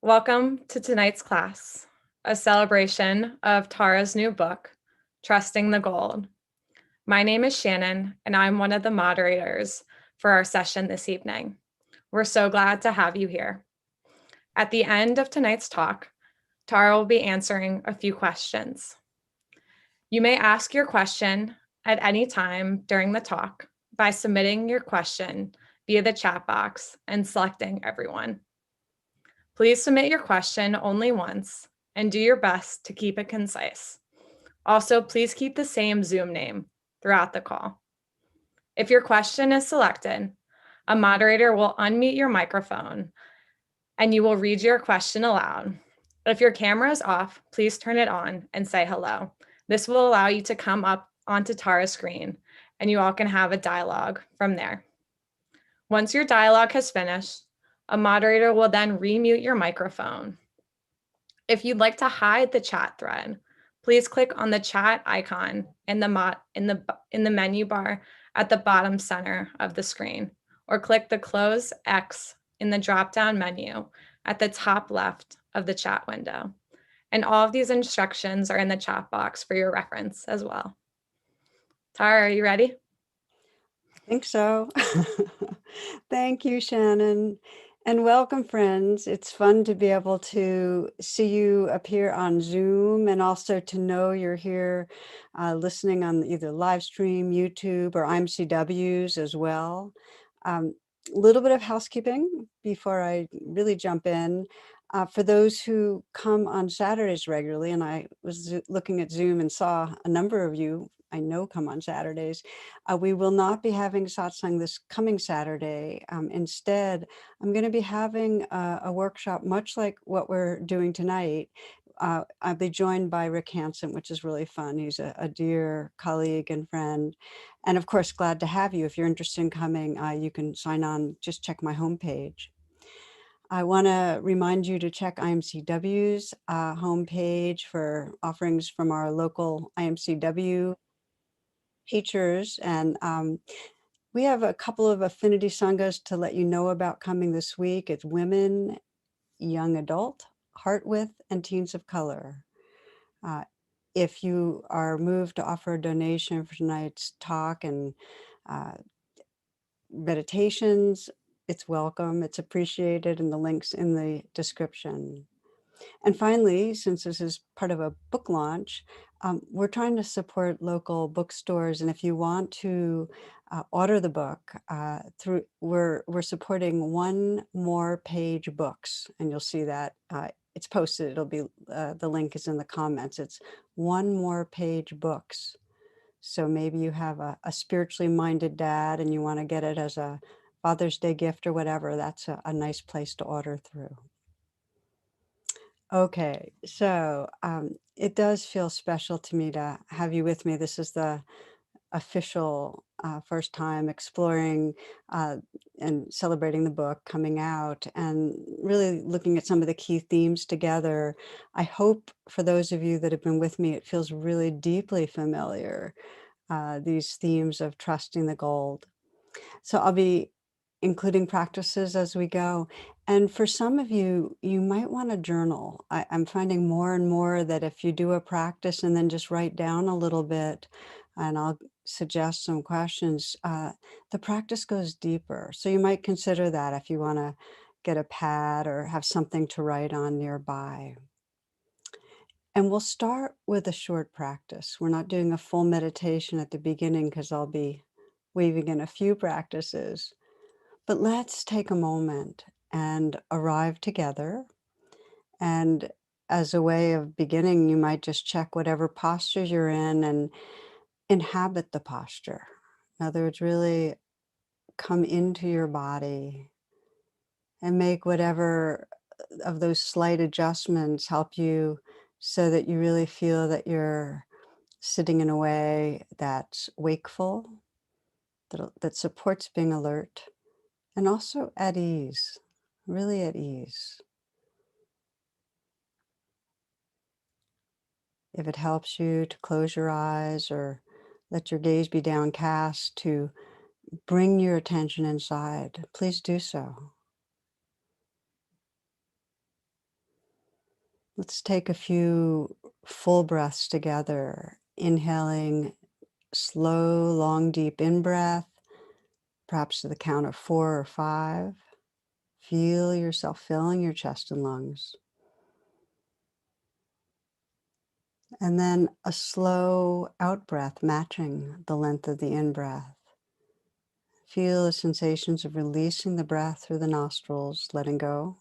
Welcome to tonight's class, a celebration of Tara's new book, Trusting the Gold. My name is Shannon, and I'm one of the moderators for our session this evening. We're so glad to have you here. At the end of tonight's talk, Tara will be answering a few questions. You may ask your question at any time during the talk by submitting your question via the chat box and selecting everyone. Please submit your question only once and do your best to keep it concise. Also, please keep the same Zoom name throughout the call. If your question is selected, a moderator will unmute your microphone and you will read your question aloud. If your camera is off, please turn it on and say hello. This will allow you to come up onto Tara's screen and you all can have a dialogue from there. Once your dialogue has finished, a moderator will then remute your microphone. If you'd like to hide the chat thread, please click on the chat icon in the menu bar at the bottom center of the screen, or click the close X in the drop-down menu at the top left of the chat window. And all of these instructions are in the chat box for your reference as well. Tara, are you ready? I think so. Thank you, Shannon. And welcome, friends. It's fun to be able to see you appear on Zoom and also to know you're here listening on either live stream, YouTube, or IMCWs as well. A little bit of housekeeping before I really jump in. For those who come on Saturdays regularly, and I was looking at Zoom and saw a number of you I know come on Saturdays, we will not be having satsang this coming Saturday. Instead, I'm going to be having a workshop much like what we're doing tonight. I'll be joined by Rick Hansen, which is really fun. He's a dear colleague and friend. And of course, glad to have you. If you're interested in coming, you can sign on, just check my homepage. I want to remind you to check IMCW's homepage for offerings from our local IMCW teachers. And we have a couple of affinity sanghas to let you know about coming this week. It's women, young adult, heart width, and teens of color. If you are moved to offer a donation for tonight's talk and meditations, it's welcome, it's appreciated, and the link's in the description. And finally, since this is part of a book launch, we're trying to support local bookstores. And if you want to order the book, we're supporting One More Page Books, and you'll see that it's posted. It'll be the link is in the comments. It's One More Page Books. So maybe you have a spiritually minded dad and you want to get it as a Father's Day gift or whatever. That's a nice place to order through. Okay, so it does feel special to me to have you with me. This is the official first time exploring and celebrating the book coming out and really looking at some of the key themes together. I hope for those of you that have been with me, it feels really deeply familiar, these themes of trusting the gold. So I'll be including practices as we go. And for some of you, you might want to journal. I'm finding more and more that if you do a practice and then just write down a little bit, and I'll suggest some questions, the practice goes deeper. So you might consider that if you want to get a pad or have something to write on nearby. And we'll start with a short practice. We're not doing a full meditation at the beginning because I'll be weaving in a few practices. But let's take a moment and arrive together. And as a way of beginning, you might just check whatever posture you're in and inhabit the posture. In other words, really come into your body and make whatever of those slight adjustments help you so that you really feel that you're sitting in a way that's wakeful, that supports being alert, and also at ease, really at ease. If it helps you to close your eyes or let your gaze be downcast to bring your attention inside, please do so. Let's take a few full breaths together, inhaling slow, long, deep in-breath, perhaps to the count of 4 or 5. Feel yourself filling your chest and lungs. And then a slow out-breath matching the length of the in-breath. Feel the sensations of releasing the breath through the nostrils, letting go.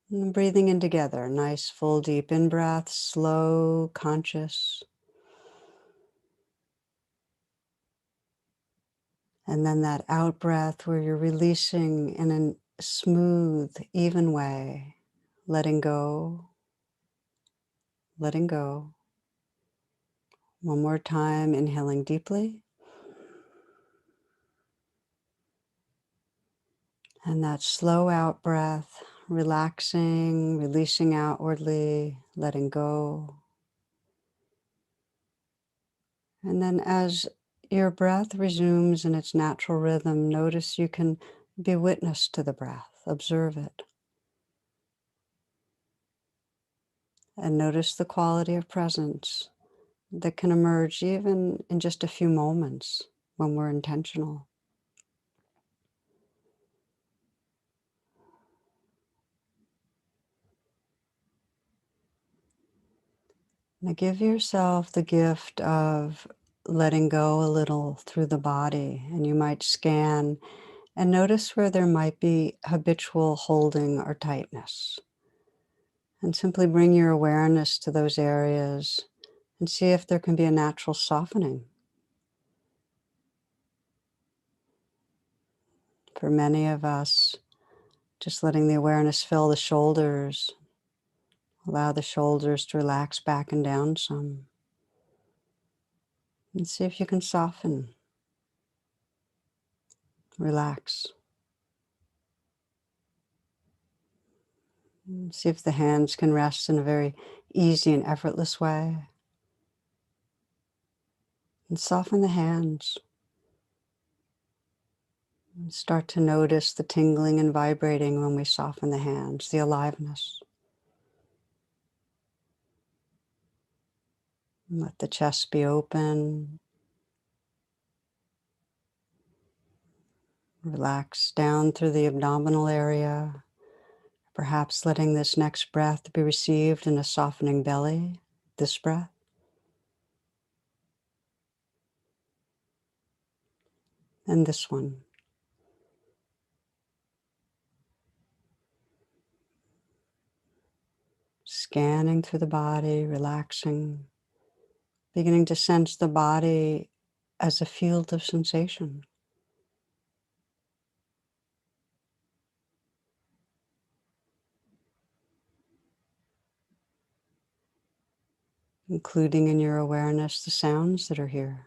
And breathing in together, nice, full, deep in-breath, slow, conscious. And then that out-breath where you're releasing in a smooth, even way, letting go, letting go. One more time, inhaling deeply. And that slow out breath, relaxing, releasing outwardly, letting go. And then as your breath resumes in its natural rhythm, notice you can be witness to the breath, observe it. And notice the quality of presence that can emerge even in just a few moments when we're intentional. Now give yourself the gift of letting go a little through the body, and you might scan and notice where there might be habitual holding or tightness. And simply bring your awareness to those areas and see if there can be a natural softening. For many of us, just letting the awareness fill the shoulders, allow the shoulders to relax back and down some. And see if you can soften, relax. And see if the hands can rest in a very easy and effortless way. And soften the hands. And start to notice the tingling and vibrating when we soften the hands, the aliveness. And let the chest be open. Relax down through the abdominal area. Perhaps letting this next breath be received in a softening belly. This breath. And this one. Scanning through the body, relaxing. Beginning to sense the body as a field of sensation. Including in your awareness the sounds that are here.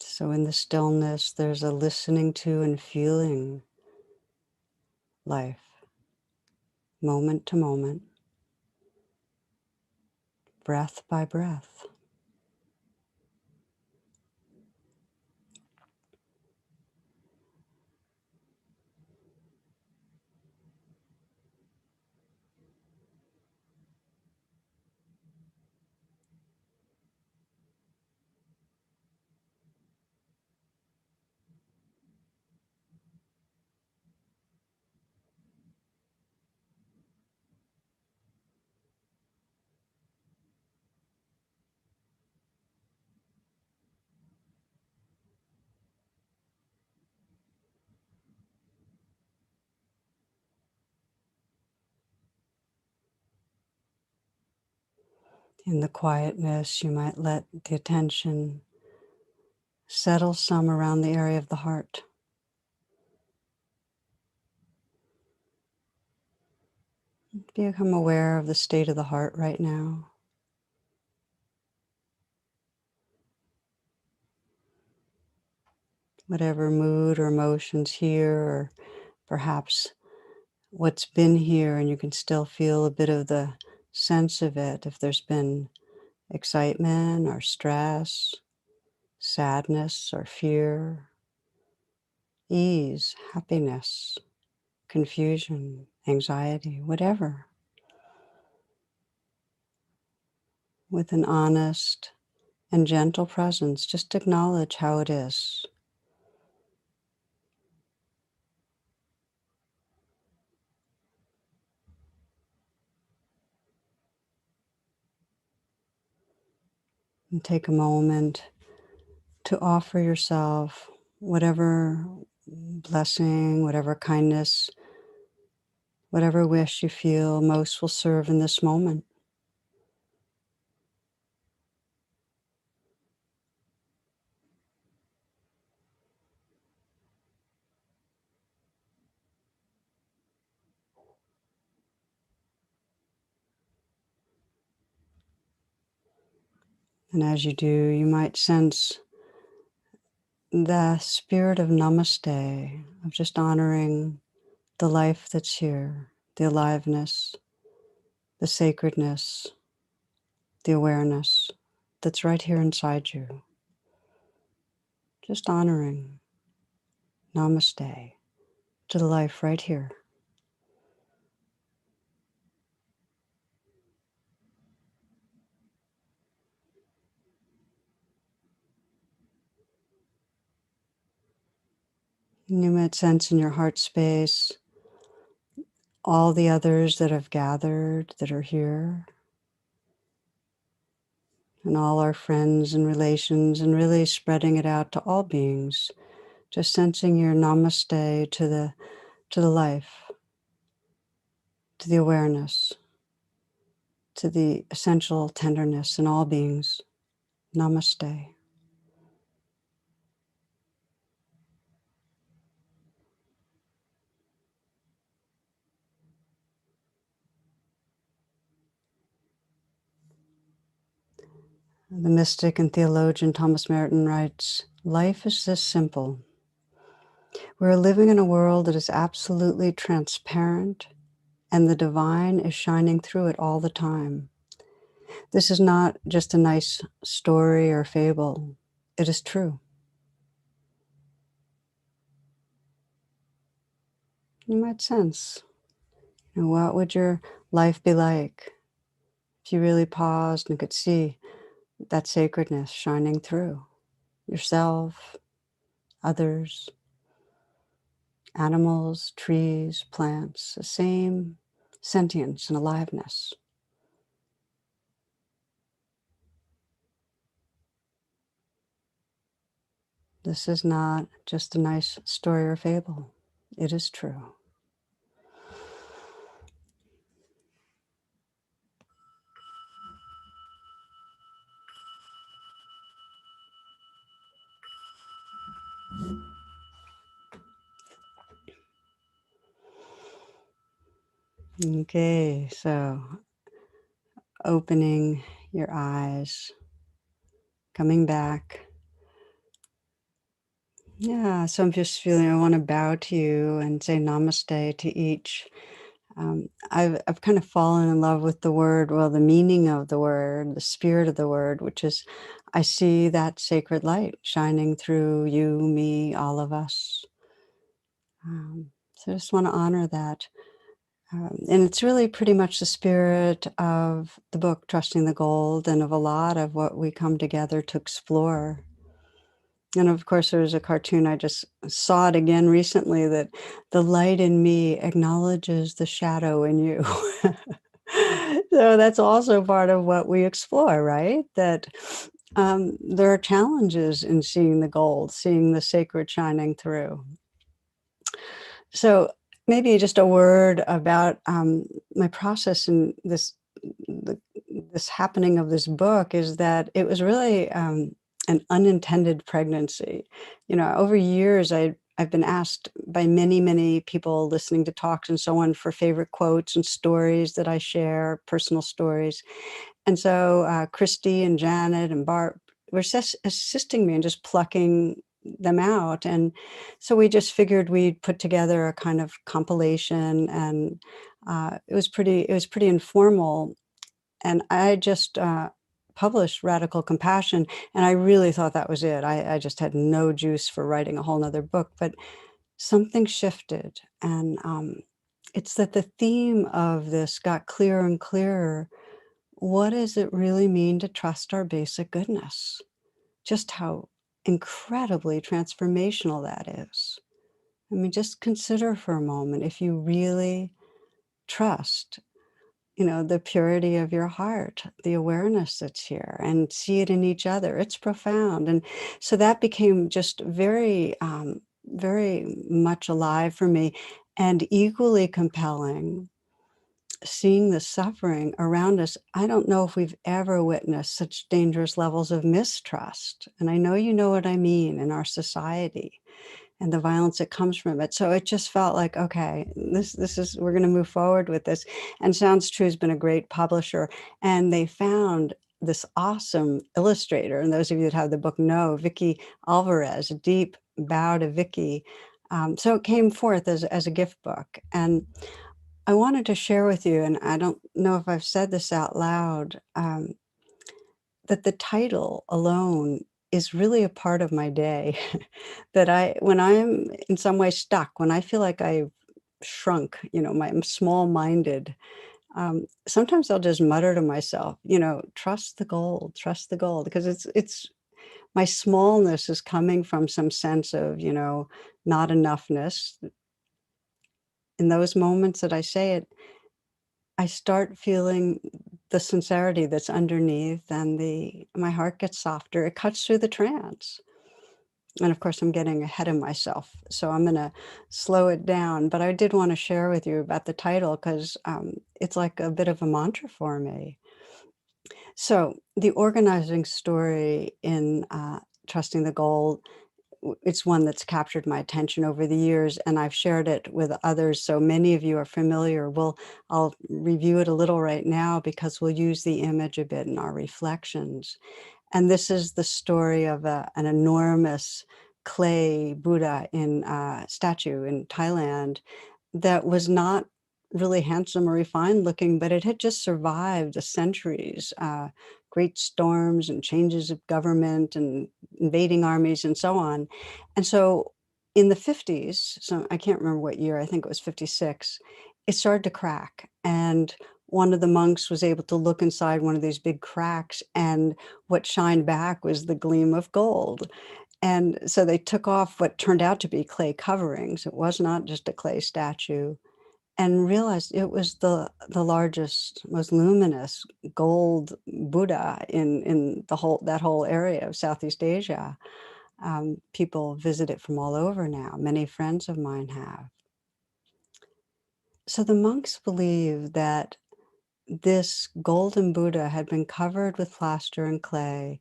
So in the stillness, there's a listening to and feeling life, moment to moment, breath by breath. In the quietness, you might let the attention settle some around the area of the heart. Become aware of the state of the heart right now. Whatever mood or emotions here, or perhaps what's been here, and you can still feel a bit of the sense of it. If there's been excitement or stress, sadness or fear, ease, happiness, confusion, anxiety, whatever, with an honest and gentle presence. Just acknowledge how it is. And take a moment to offer yourself whatever blessing, whatever kindness, whatever wish you feel most will serve in this moment. And as you do, you might sense the spirit of namaste, of just honoring the life that's here, the aliveness, the sacredness, the awareness that's right here inside you. Just honoring namaste to the life right here. And you might sense in your heart space all the others that have gathered, that are here, and all our friends and relations, and really spreading it out to all beings. Just sensing your namaste to the life, to the awareness, to the essential tenderness in all beings. Namaste. The mystic and theologian Thomas Merton writes, "Life is this simple. We're living in a world that is absolutely transparent, and the divine is shining through it all the time. This is not just a nice story or fable. It is true." You might sense, what would your life be like if you really paused and could see that sacredness shining through yourself, others, animals, trees, plants, the same sentience and aliveness. This is not just a nice story or fable. It is true. Okay, so opening your eyes, coming back. Yeah, so I'm just feeling I want to bow to you and say namaste to each. I've kind of fallen in love with the word, well, the meaning of the word, the spirit of the word, which is I see that sacred light shining through you, me, all of us. So I just want to honor that. And it's really pretty much the spirit of the book, Trusting the Gold, and of a lot of what we come together to explore. And of course, there's a cartoon, I just saw it again recently, that the light in me acknowledges the shadow in you. So that's also part of what we explore, right? That there are challenges in seeing the gold, seeing the sacred shining through. So maybe just a word about my process in this happening of this book is that it was really an unintended pregnancy. Over years, I've been asked by many, many people listening to talks and so on for favorite quotes and stories that I share, personal stories. And so Christy and Janet and Bart were assisting me in just plucking them out. And so we just figured we'd put together a kind of compilation, and it was pretty informal. And I just published Radical Compassion, and I really thought that was it. I just had no juice for writing a whole nother book. But something shifted. And it's that the theme of this got clearer and clearer. What does it really mean to trust our basic goodness? Just how incredibly transformational that is. I mean, just consider for a moment if you really trust, the purity of your heart, the awareness that's here, and see it in each other. It's profound. And so that became just very much alive for me, and equally compelling seeing the suffering around us. I don't know if we've ever witnessed such dangerous levels of mistrust. And I know you know what I mean in our society and the violence that comes from it. So it just felt like, okay, this is we're going to move forward with this. And Sounds True has been a great publisher, and they found this awesome illustrator. And those of you that have the book know Vicky Alvarez. A deep bow to Vicky. So it came forth as a gift book, and I wanted to share with you, and I don't know if I've said this out loud, that the title alone is really a part of my day. That when I'm in some way stuck, when I feel like I've shrunk, I'm small-minded, sometimes I'll just mutter to myself, trust the gold, because it's my smallness is coming from some sense of, not enoughness. In those moments that I say it, I start feeling the sincerity that's underneath, and my heart gets softer. It cuts through the trance. And of course, I'm getting ahead of myself, so I'm going to slow it down. But I did want to share with you about the title because it's like a bit of a mantra for me. So the organizing story in Trusting the Goal, it's one that's captured my attention over the years, and I've shared it with others. So many of you are familiar. I'll review it a little right now because we'll use the image a bit in our reflections. And this is the story of an enormous clay Buddha in statue in Thailand that was not really handsome or refined looking, but it had just survived the centuries, great storms and changes of government and invading armies and so on. And so in the 50s, so I can't remember what year, I think it was 56, it started to crack. And one of the monks was able to look inside one of these big cracks, and what shined back was the gleam of gold. And so they took off what turned out to be clay coverings. It was not just a clay statue, and realized it was the largest, most luminous gold Buddha in that whole area of Southeast Asia. People visit it from all over now. Many friends of mine have. So the monks believe that this golden Buddha had been covered with plaster and clay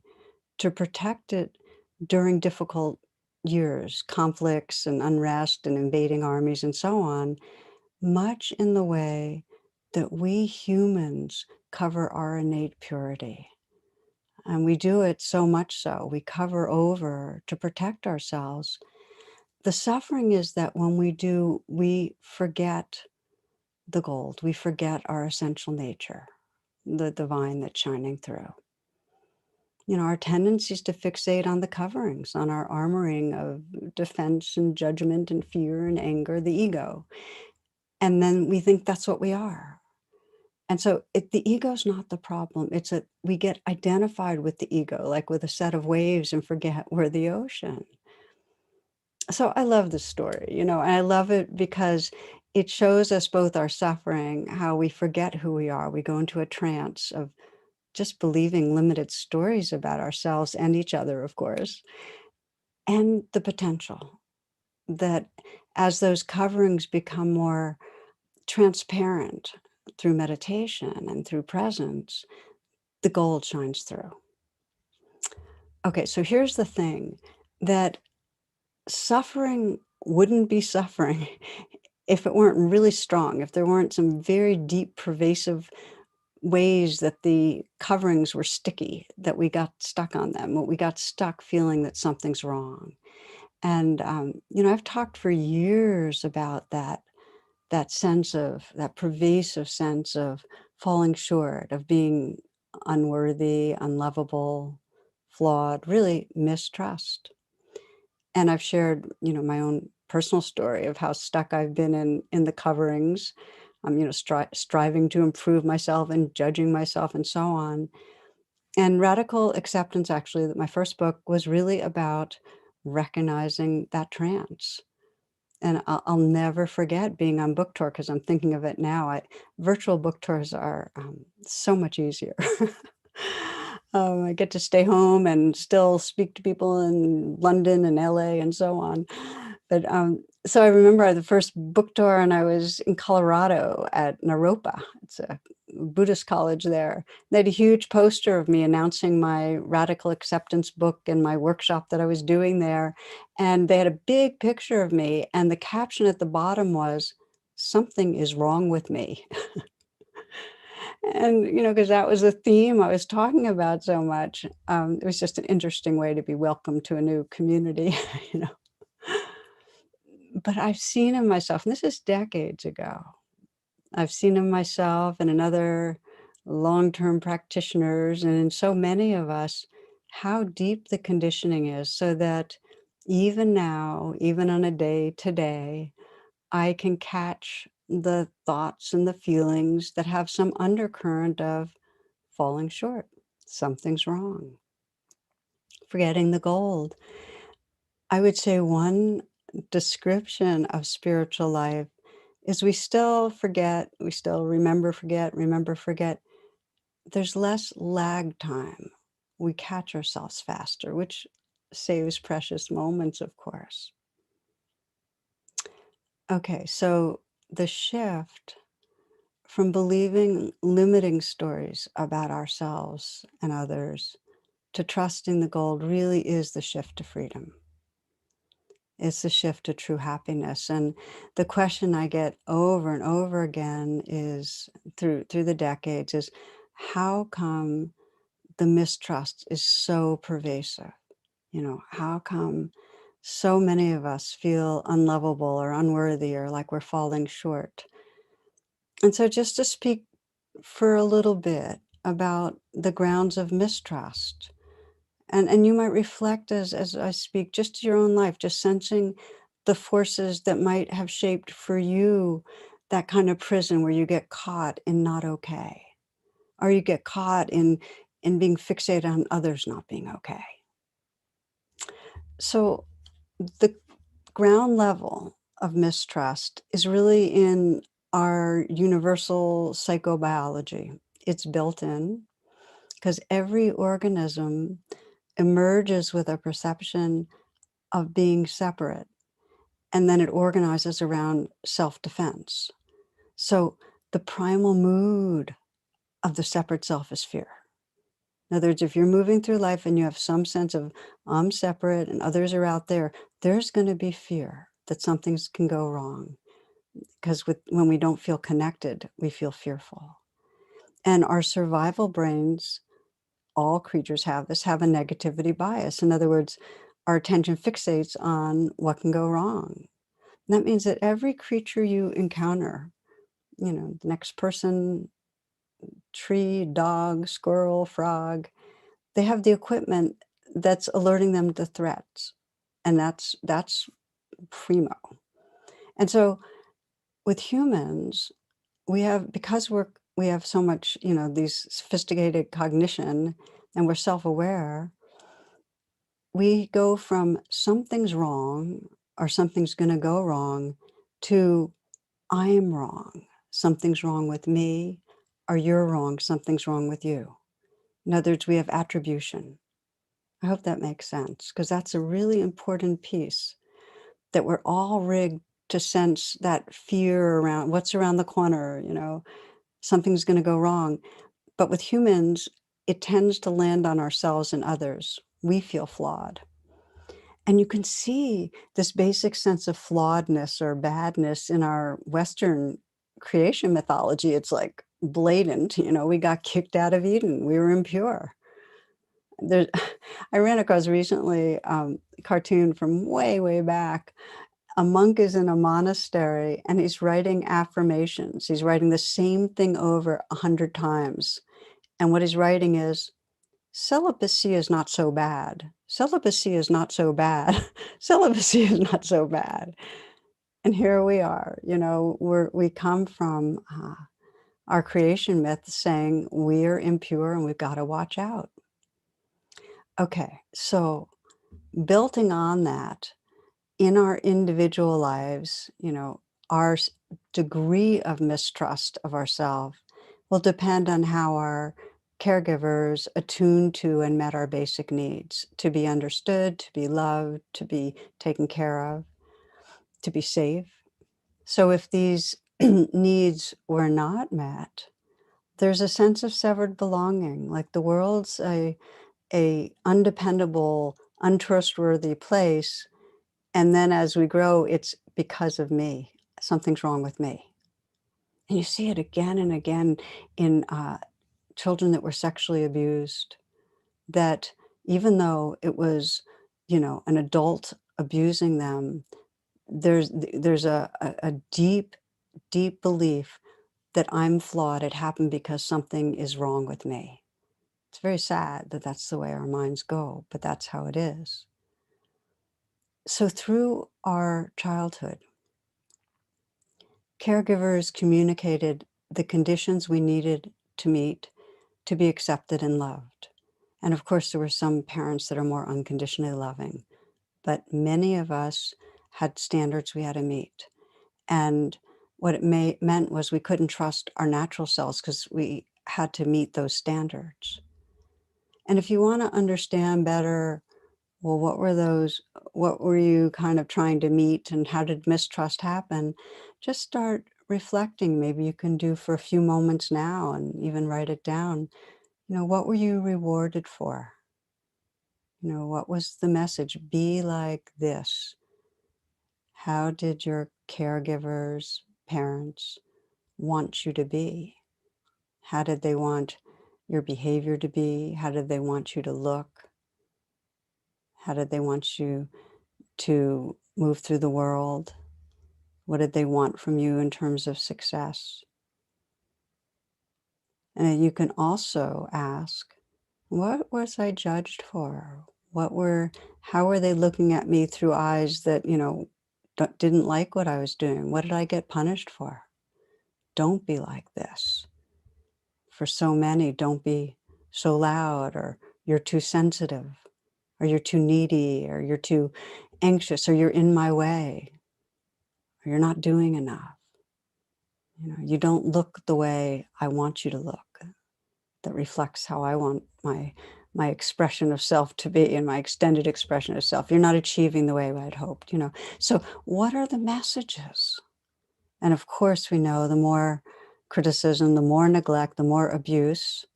to protect it during difficult years, conflicts and unrest and invading armies and so on, much in the way that we humans cover our innate purity. And we do it so much so, we cover over to protect ourselves. The suffering is that when we do, we forget the gold, we forget our essential nature, the divine that's shining through. Our tendency is to fixate on the coverings, on our armoring of defense and judgment and fear and anger, the ego. And then we think that's what we are. And so the ego is not the problem. It's that we get identified with the ego, like with a set of waves, and forget we're the ocean. So I love this story, and I love it because it shows us both our suffering, how we forget who we are. We go into a trance of just believing limited stories about ourselves and each other, of course, and the potential that as those coverings become more transparent through meditation and through presence, the gold shines through. Okay, so here's the thing, that suffering wouldn't be suffering if it weren't really strong, if there weren't some very deep, pervasive ways that the coverings were sticky, that we got stuck on them, we got stuck feeling that something's wrong. And, I've talked for years about that sense of, that pervasive sense of falling short, of being unworthy, unlovable, flawed, really mistrust. And I've shared, my own personal story of how stuck I've been in the coverings. Striving to improve myself and judging myself and so on. And radical acceptance, actually, that my first book was really about recognizing that trance. And I'll never forget being on book tour because I'm thinking of it now. Virtual book tours are so much easier. I get to stay home and still speak to people in London and LA and so on. But so I remember the first book tour, and I was in Colorado at Naropa. It's a Buddhist college there. They had a huge poster of me announcing my radical acceptance book and my workshop that I was doing there. And they had a big picture of me, and the caption at the bottom was, "Something is wrong with me." And, because that was the theme I was talking about so much. It was just an interesting way to be welcomed to a new community, you know. But I've seen in myself, and this is decades ago, I've seen in myself and in other long-term practitioners and in so many of us, how deep the conditioning is, so that even now, even on a day today, I can catch the thoughts and the feelings that have some undercurrent of falling short. Something's wrong. Forgetting the gold. I would say one description of spiritual life is we still forget, we still remember, forget. There's less lag time. We catch ourselves faster, which saves precious moments, of course. Okay, so the shift from believing limiting stories about ourselves and others to trusting the gold really is the shift to freedom. It's the shift to true happiness. And the question I get over and over again is through the decades is, how come the mistrust is so pervasive? How come so many of us feel unlovable or unworthy or like we're falling short? And so just to speak for a little bit about the grounds of mistrust. And you might reflect as I speak, just to your own life, just sensing the forces that might have shaped for you that kind of prison where you get caught in not okay, or you get caught in being fixated on others not being okay. So the ground level of mistrust is really in our universal psychobiology. It's built in because every organism emerges with a perception of being separate, and then it organizes around self-defense. So the primal mood of the separate self is fear. In other words, if you're moving through life and you have some sense of I'm separate and others are out there, there's going to be fear that something can go wrong. Because when we don't feel connected, we feel fearful. And our survival brains, all creatures have this, have a negativity bias. In other words, our attention fixates on what can go wrong. And that means that every creature you encounter, the next person, tree, dog, squirrel, frog, they have the equipment that's alerting them to threats. And that's primo. And so with humans, because we have so much, these sophisticated cognition and we're self-aware, we go from something's wrong or something's going to go wrong to I'm wrong. Something's wrong with me, or you're wrong. Something's wrong with you. In other words, we have attribution. I hope that makes sense, because that's a really important piece, that we're all rigged to sense that fear around what's around the corner, something's going to go wrong. But with humans, it tends to land on ourselves and others. We feel flawed. And you can see this basic sense of flawedness or badness in our Western creation mythology. It's like blatant, we got kicked out of Eden. We were impure. There, I ran across recently a cartoon from way, way back. A monk is in a monastery and he's writing affirmations. He's writing the same thing over 100 times. And what he's writing is, celibacy is not so bad. celibacy is not so bad. Celibacy is not so bad. And here we are, we come from our creation myth saying we're impure and we've got to watch out. Okay, so building on that, in our individual lives, our degree of mistrust of ourselves will depend on how our caregivers attuned to and met our basic needs: to be understood, to be loved, to be taken care of, to be safe. So if these needs were not met, there's a sense of severed belonging, like the world's a undependable, untrustworthy place. And then as we grow, it's because of me. Something's wrong with me. And you see it again and again in children that were sexually abused, that even though it was, an adult abusing them, there's a deep, deep belief that I'm flawed. It happened because something is wrong with me. It's very sad that that's the way our minds go, but that's how it is. So through our childhood, caregivers communicated the conditions we needed to meet to be accepted and loved. And of course, there were some parents that are more unconditionally loving, but many of us had standards we had to meet. And what it meant was we couldn't trust our natural selves because we had to meet those standards. And if you want to understand better, well, what were you kind of trying to meet and how did mistrust happen? Just start reflecting. Maybe you can do for a few moments now and even write it down. What were you rewarded for? What was the message? Be like this. How did your caregivers, parents want you to be? How did they want your behavior to be? How did they want you to look? How did they want you to move through the world? What did they want from you in terms of success? And you can also ask, what was I judged for? How were they looking at me through eyes that, didn't like what I was doing? What did I get punished for? Don't be like this. For so many, don't be so loud, or you're too sensitive, or you're too needy, or you're too anxious, or you're in my way, or you're not doing enough. You don't look the way I want you to look. That reflects how I want my expression of self to be, and my extended expression of self. You're not achieving the way I'd hoped, So what are the messages? And of course, we know the more criticism, the more neglect, the more abuse,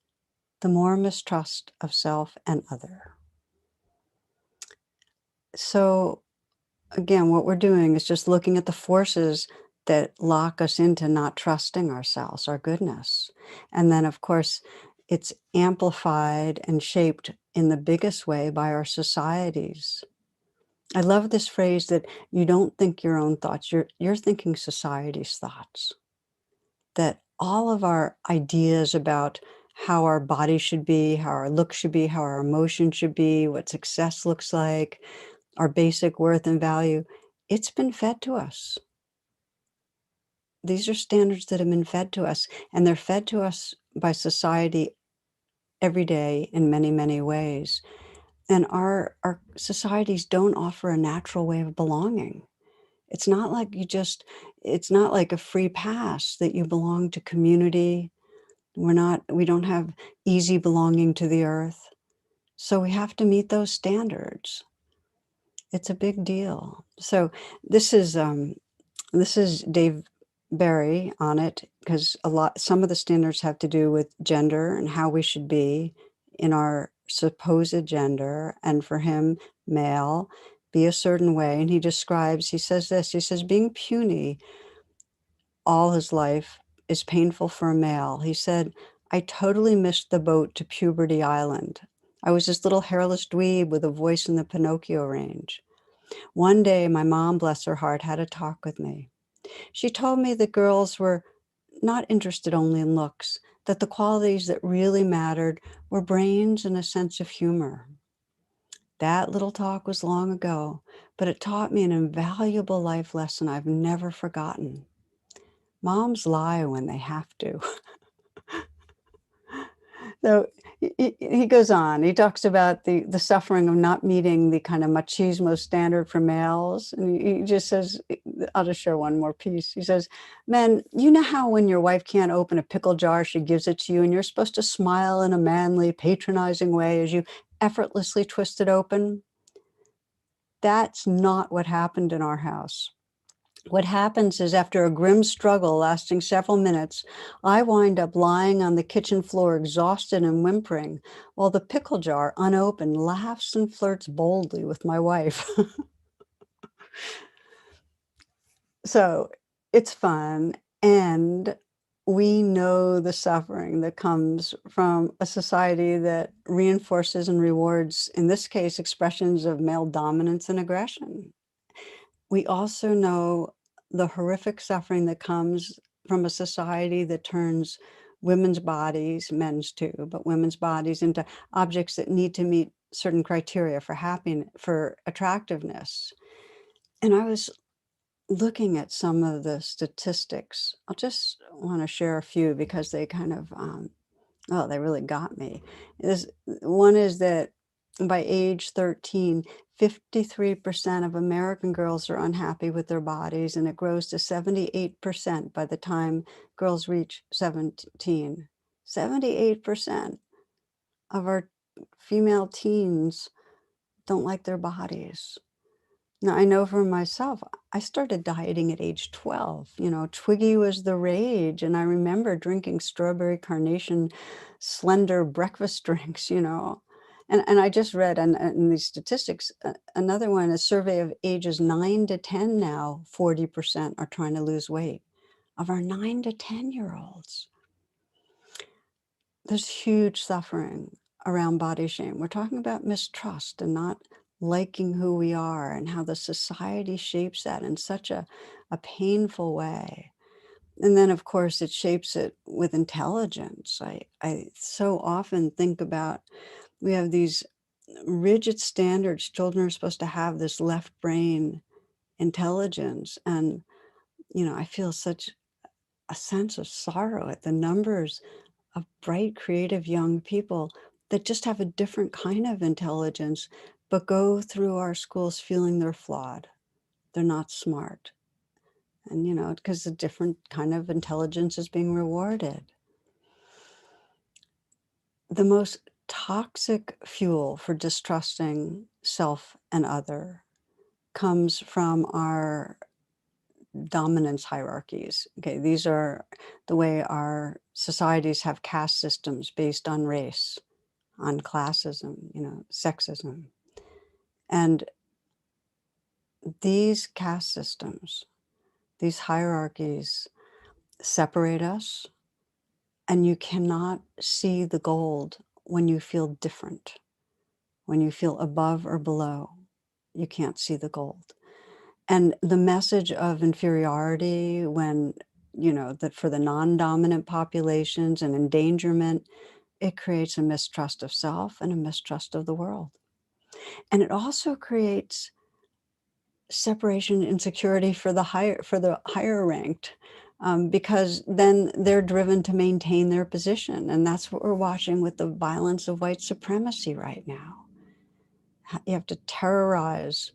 the more mistrust of self and other. So again, what we're doing is just looking at the forces that lock us into not trusting ourselves, our goodness. And then, of course, it's amplified and shaped in the biggest way by our societies. I love this phrase that you don't think your own thoughts, you're thinking society's thoughts. That all of our ideas about how our body should be, how our look should be, how our emotions should be, what success looks like, our basic worth and value, it's been fed to us. These are standards that have been fed to us, and they're fed to us by society every day in many, many ways. And our societies don't offer a natural way of belonging. It's not like it's not like a free pass that you belong to community. We don't have easy belonging to the earth. So we have to meet those standards. It's a big deal. So this is Dave Barry on it, because some of the standards have to do with gender and how we should be in our supposed gender, and for him, male, be a certain way. And he says being puny all his life is painful for a male. He said, I totally missed the boat to Puberty Island. I was this little hairless dweeb with a voice in the Pinocchio range. One day, my mom, bless her heart, had a talk with me. She told me that girls were not interested only in looks, that the qualities that really mattered were brains and a sense of humor. That little talk was long ago, but it taught me an invaluable life lesson I've never forgotten. Moms lie when they have to. So he goes on. He talks about the suffering of not meeting the kind of machismo standard for males. And he just says, I'll just share one more piece. He says, "Men, you know how when your wife can't open a pickle jar, she gives it to you, and you're supposed to smile in a manly, patronizing way as you effortlessly twist it open? That's not what happened in our house. What happens is after a grim struggle lasting several minutes, I wind up lying on the kitchen floor exhausted and whimpering, while the pickle jar, unopened, laughs and flirts boldly with my wife." So it's fun. And we know the suffering that comes from a society that reinforces and rewards, in this case, expressions of male dominance and aggression. We also know the horrific suffering that comes from a society that turns women's bodies, men's too, but women's bodies into objects that need to meet certain criteria for happiness, for attractiveness. And I was looking at some of the statistics. I'll just want to share a few because they kind of oh, they really got me. One is that by age 13, 53% of American girls are unhappy with their bodies, and it grows to 78% by the time girls reach 17. 78% of our female teens don't like their bodies. Now, I know for myself, I started dieting at age 12. Twiggy was the rage. And I remember drinking strawberry carnation slender breakfast drinks. And I just read in these statistics, another one, a survey of ages 9 to 10 now, 40% are trying to lose weight. Of our 9 to 10-year-olds, there's huge suffering around body shame. We're talking about mistrust and not liking who we are, and how the society shapes that in such a painful way. And then, of course, it shapes it with intelligence. I so often think about, we have these rigid standards. Children are supposed to have this left brain intelligence. And, I feel such a sense of sorrow at the numbers of bright, creative young people that just have a different kind of intelligence, but go through our schools feeling they're flawed. They're not smart. And, because a different kind of intelligence is being rewarded. The most toxic fuel for distrusting self and other comes from our dominance hierarchies. Okay, these are the way our societies have caste systems based on race, on classism, sexism. And these caste systems, these hierarchies separate us, and you cannot see the gold when you feel different. When you feel above or below, you can't see the gold. And the message of inferiority, when, that for the non-dominant populations and endangerment, it creates a mistrust of self and a mistrust of the world. And it also creates separation insecurity for the higher ranked, because then they're driven to maintain their position. And that's what we're watching with the violence of white supremacy right now. You have to terrorize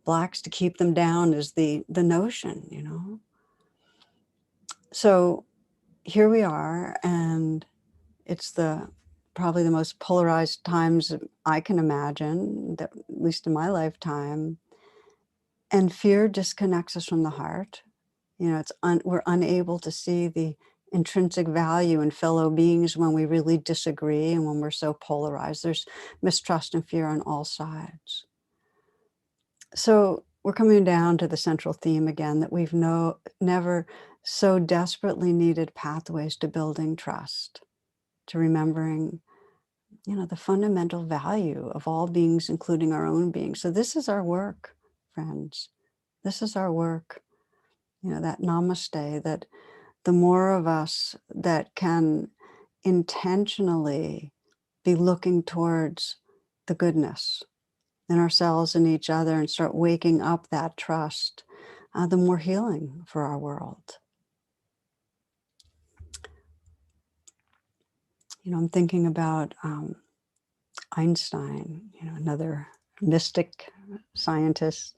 Blacks to keep them down, is the notion. So here we are, and it's probably the most polarized times I can imagine, that, at least in my lifetime. And fear disconnects us from the heart. We're unable to see the intrinsic value in fellow beings when we really disagree, and when we're so polarized. There's mistrust and fear on all sides. So we're coming down to the central theme again, that we've never so desperately needed pathways to building trust, to remembering, the fundamental value of all beings, including our own being. So this is our work, friends. This is our work. That namaste, that the more of us that can intentionally be looking towards the goodness, in ourselves and each other and start waking up that trust, the more healing for our world. I'm thinking about Einstein, another mystic scientist.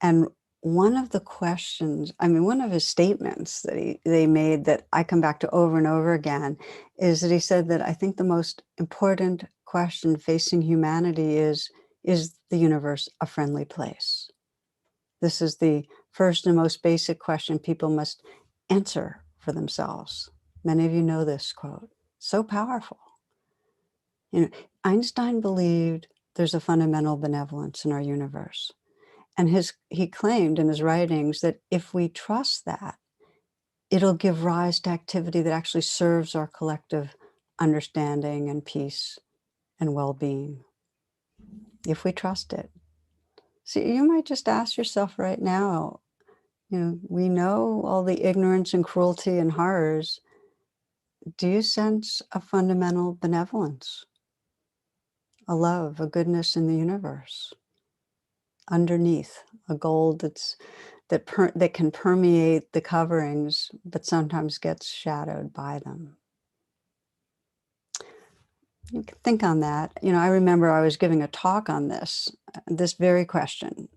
And one of the questions, one of his statements that they made that I come back to over and over again is that he said that I think the most important question facing humanity is the universe a friendly place? This is the first and most basic question people must answer for themselves. Many of you know this quote. So powerful. Einstein believed there's a fundamental benevolence in our universe. And he claimed in his writings that if we trust that, it'll give rise to activity that actually serves our collective understanding and peace and well-being. If we trust it. So you might just ask yourself right now, we know all the ignorance and cruelty and horrors. Do you sense a fundamental benevolence, a love, a goodness in the universe? Underneath, a gold that can permeate the coverings, but sometimes gets shadowed by them. You can think on that. I remember I was giving a talk on this very question,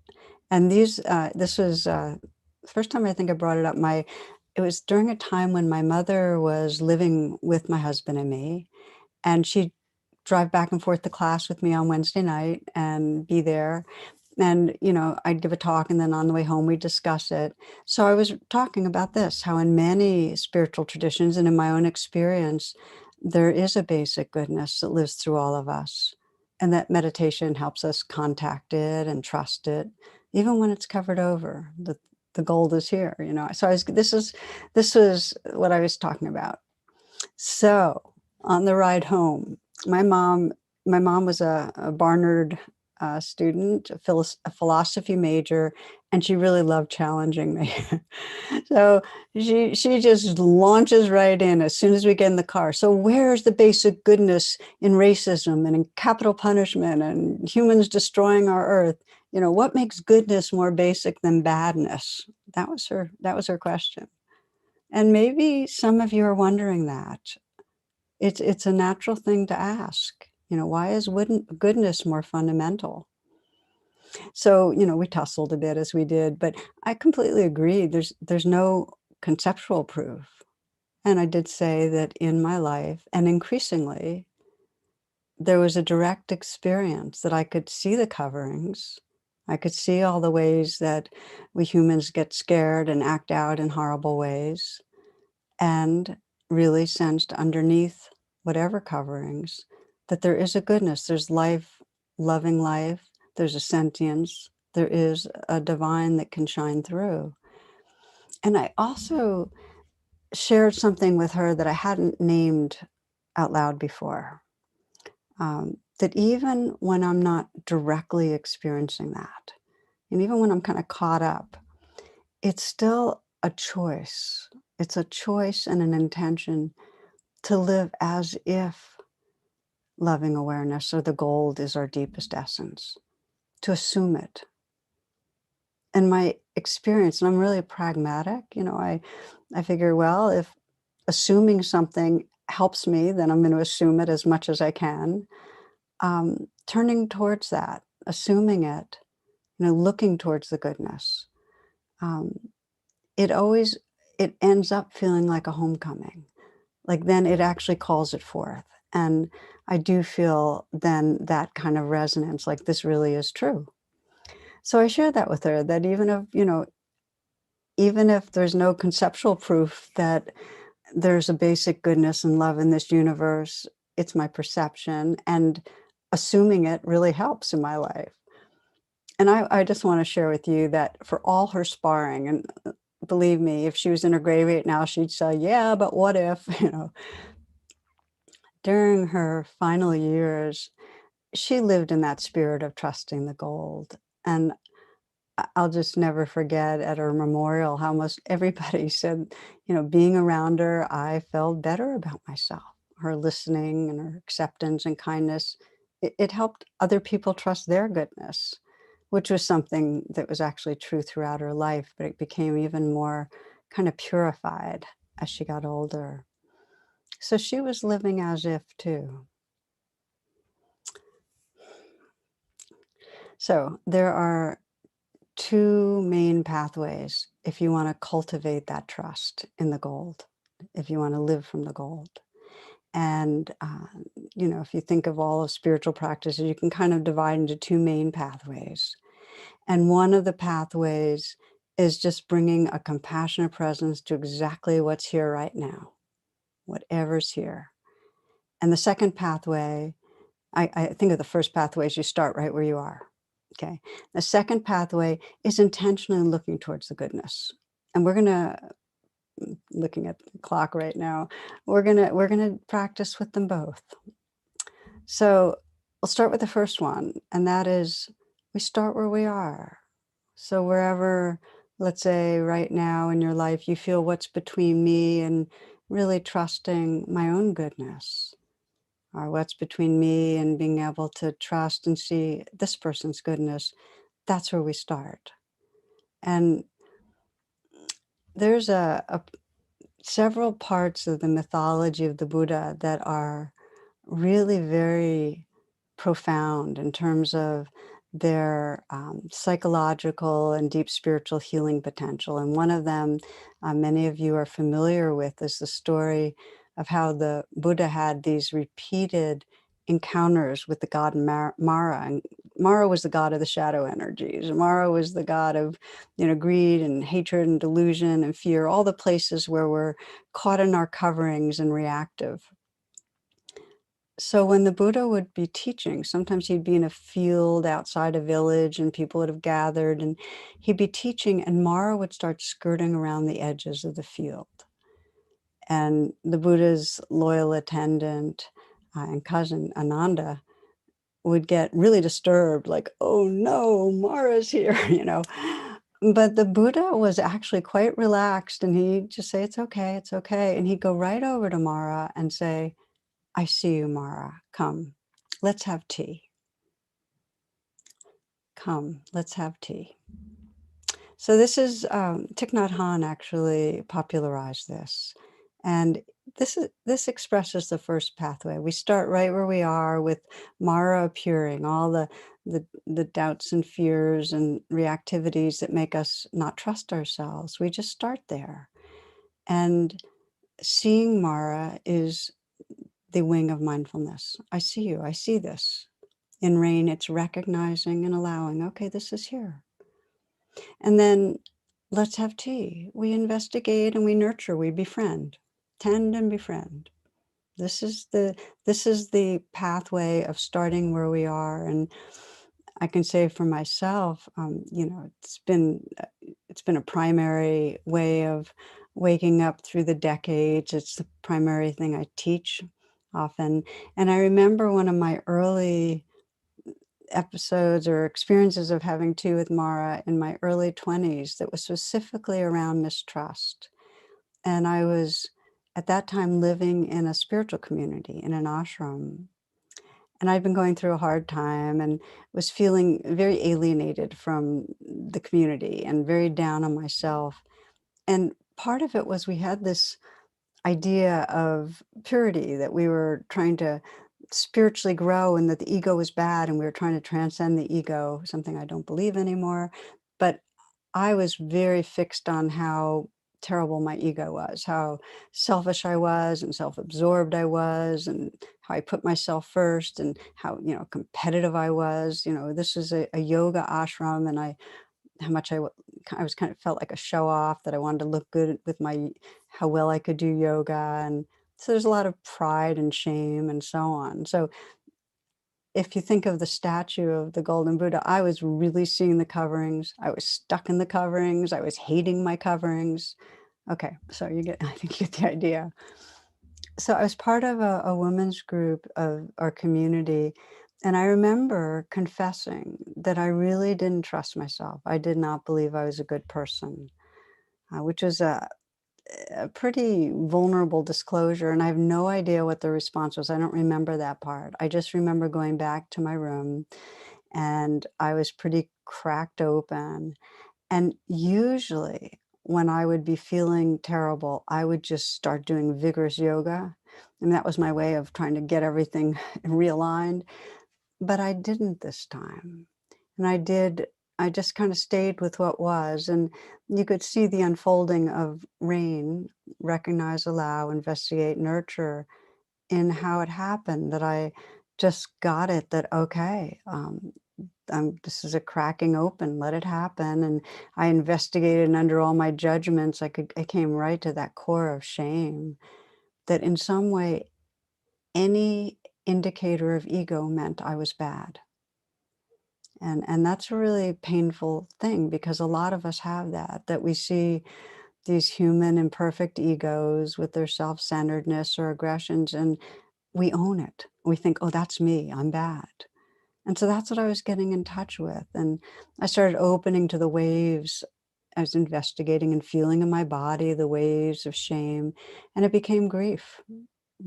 and this was the first time I think I brought it up. It was during a time when my mother was living with my husband and me, and she'd drive back and forth to class with me on Wednesday night and be there. And, I'd give a talk, and then on the way home, we'd discuss it. So I was talking about this, how in many spiritual traditions and in my own experience, there is a basic goodness that lives through all of us. And that meditation helps us contact it and trust it, even when it's covered over. The gold is here, So this is what I was talking about. So on the ride home, my mom was a Barnard student, a philosophy major, and she really loved challenging me. So she just launches right in as soon as we get in the car. So where's the basic goodness in racism and in capital punishment and humans destroying our earth? What makes goodness more basic than badness? That was her question. And maybe some of you are wondering that. It's a natural thing to ask. Why is goodness more fundamental? So, we tussled a bit as we did, but I completely agree. There's no conceptual proof. And I did say that in my life, and increasingly, there was a direct experience that I could see the coverings. I could see all the ways that we humans get scared and act out in horrible ways, and really sensed underneath whatever coverings that there is a goodness, there's life, loving life, there's a sentience, there is a divine that can shine through. And I also shared something with her that I hadn't named out loud before, that even when I'm not directly experiencing that, and even when I'm kind of caught up, it's still a choice. It's a choice and an intention to live as if loving awareness or the gold is our deepest essence, to assume it. And my experience, and I'm really pragmatic, I figure, well, if assuming something helps me, then I'm going to assume it as much as I can. Turning towards that, assuming it, looking towards the goodness. It ends up feeling like a homecoming. Like then it actually calls it forth. And I do feel then that kind of resonance, like this really is true. So I shared that with her, that even if there's no conceptual proof that there's a basic goodness and love in this universe, it's my perception, and assuming it really helps in my life. And I just want to share with you that for all her sparring, and believe me, if she was in her grave right now, she'd say, yeah, but what if, during her final years, she lived in that spirit of trusting the gold. And I'll just never forget at her memorial how most everybody said, being around her, I felt better about myself. Her listening and her acceptance and kindness, it helped other people trust their goodness, which was something that was actually true throughout her life, but it became even more kind of purified as she got older. So she was living as if too. So there are two main pathways if you want to cultivate that trust in the gold, if you want to live from the gold. And, if you think of all of spiritual practices, you can kind of divide into two main pathways. And one of the pathways is just bringing a compassionate presence to exactly what's here right now, whatever's here. And the second pathway, I think of the first pathway as you start right where you are. Okay. The second pathway is intentionally looking towards the goodness. And we're going to, looking at the clock right now, we're going to practice with them both. So we'll start with the first one, and that is we start where we are. So wherever, let's say right now in your life, you feel what's between me and really trusting my own goodness, or what's between me and being able to trust and see this person's goodness, that's where we start. And there's several parts of the mythology of the Buddha that are really very profound in terms of their psychological and deep spiritual healing potential. And one of them, many of you are familiar with, is the story of how the Buddha had these repeated encounters with the god Mara. And Mara was the god of the shadow energies. Mara was the god of, greed and hatred and delusion and fear, all the places where we're caught in our coverings and reactive. So when the Buddha would be teaching, sometimes he'd be in a field outside a village and people would have gathered and he'd be teaching and Mara would start skirting around the edges of the field. And the Buddha's loyal attendant and cousin Ananda would get really disturbed, like, oh no, Mara's here, But the Buddha was actually quite relaxed and he'd just say, it's okay, it's okay. And he'd go right over to Mara and say, I see you, Mara. Come, let's have tea. Come, let's have tea. So this is, Thich Nhat Hanh actually popularized this. And this expresses the first pathway. We start right where we are with Mara appearing, all the doubts and fears and reactivities that make us not trust ourselves. We just start there. And seeing Mara is the wing of mindfulness. I see you, I see this. In rain, it's recognizing and allowing, okay, this is here. And then let's have tea. We investigate and we nurture, we befriend, tend and befriend. This is the pathway of starting where we are. And I can say for myself, it's been a primary way of waking up through the decades. It's the primary thing I teach often. And I remember one of my early episodes or experiences of having tea with Mara in my early 20s that was specifically around mistrust. And I was at that time living in a spiritual community in an ashram. And I'd been going through a hard time and was feeling very alienated from the community and very down on myself. And part of it was we had this idea of purity, that we were trying to spiritually grow and that the ego was bad and we were trying to transcend the ego, something I don't believe anymore. But I was very fixed on how terrible my ego was, how selfish I was and self-absorbed I was, and how I put myself first and how, competitive I was. This is a yoga ashram and how much I was kind of felt like a show off, that I wanted to look good with how well I could do yoga. And so there's a lot of pride and shame and so on. So if you think of the statue of the Golden Buddha, I was really seeing the coverings. I was stuck in the coverings. I was hating my coverings. Okay, so I think you get the idea. So I was part of a women's group of our community, and I remember confessing that I really didn't trust myself. I did not believe I was a good person, which was a pretty vulnerable disclosure, and I have no idea what the response was. I don't remember that part. I just remember going back to my room, and I was pretty cracked open. And usually, when I would be feeling terrible, I would just start doing vigorous yoga. And that was my way of trying to get everything realigned. But I didn't this time. And I just kind of stayed with what was. And you could see the unfolding of rain, recognize, allow, investigate, nurture in how it happened, that I just got it that, okay, this is a cracking open, let it happen. And I investigated, and under all my judgments, I came right to that core of shame, that in some way, any indicator of ego meant I was bad. And that's a really painful thing, because a lot of us have that we see these human imperfect egos with their self-centeredness or aggressions, and we own it. We think, oh, that's me, I'm bad. And so that's what I was getting in touch with. And I started opening to the waves. I was investigating and feeling in my body the waves of shame, and it became grief.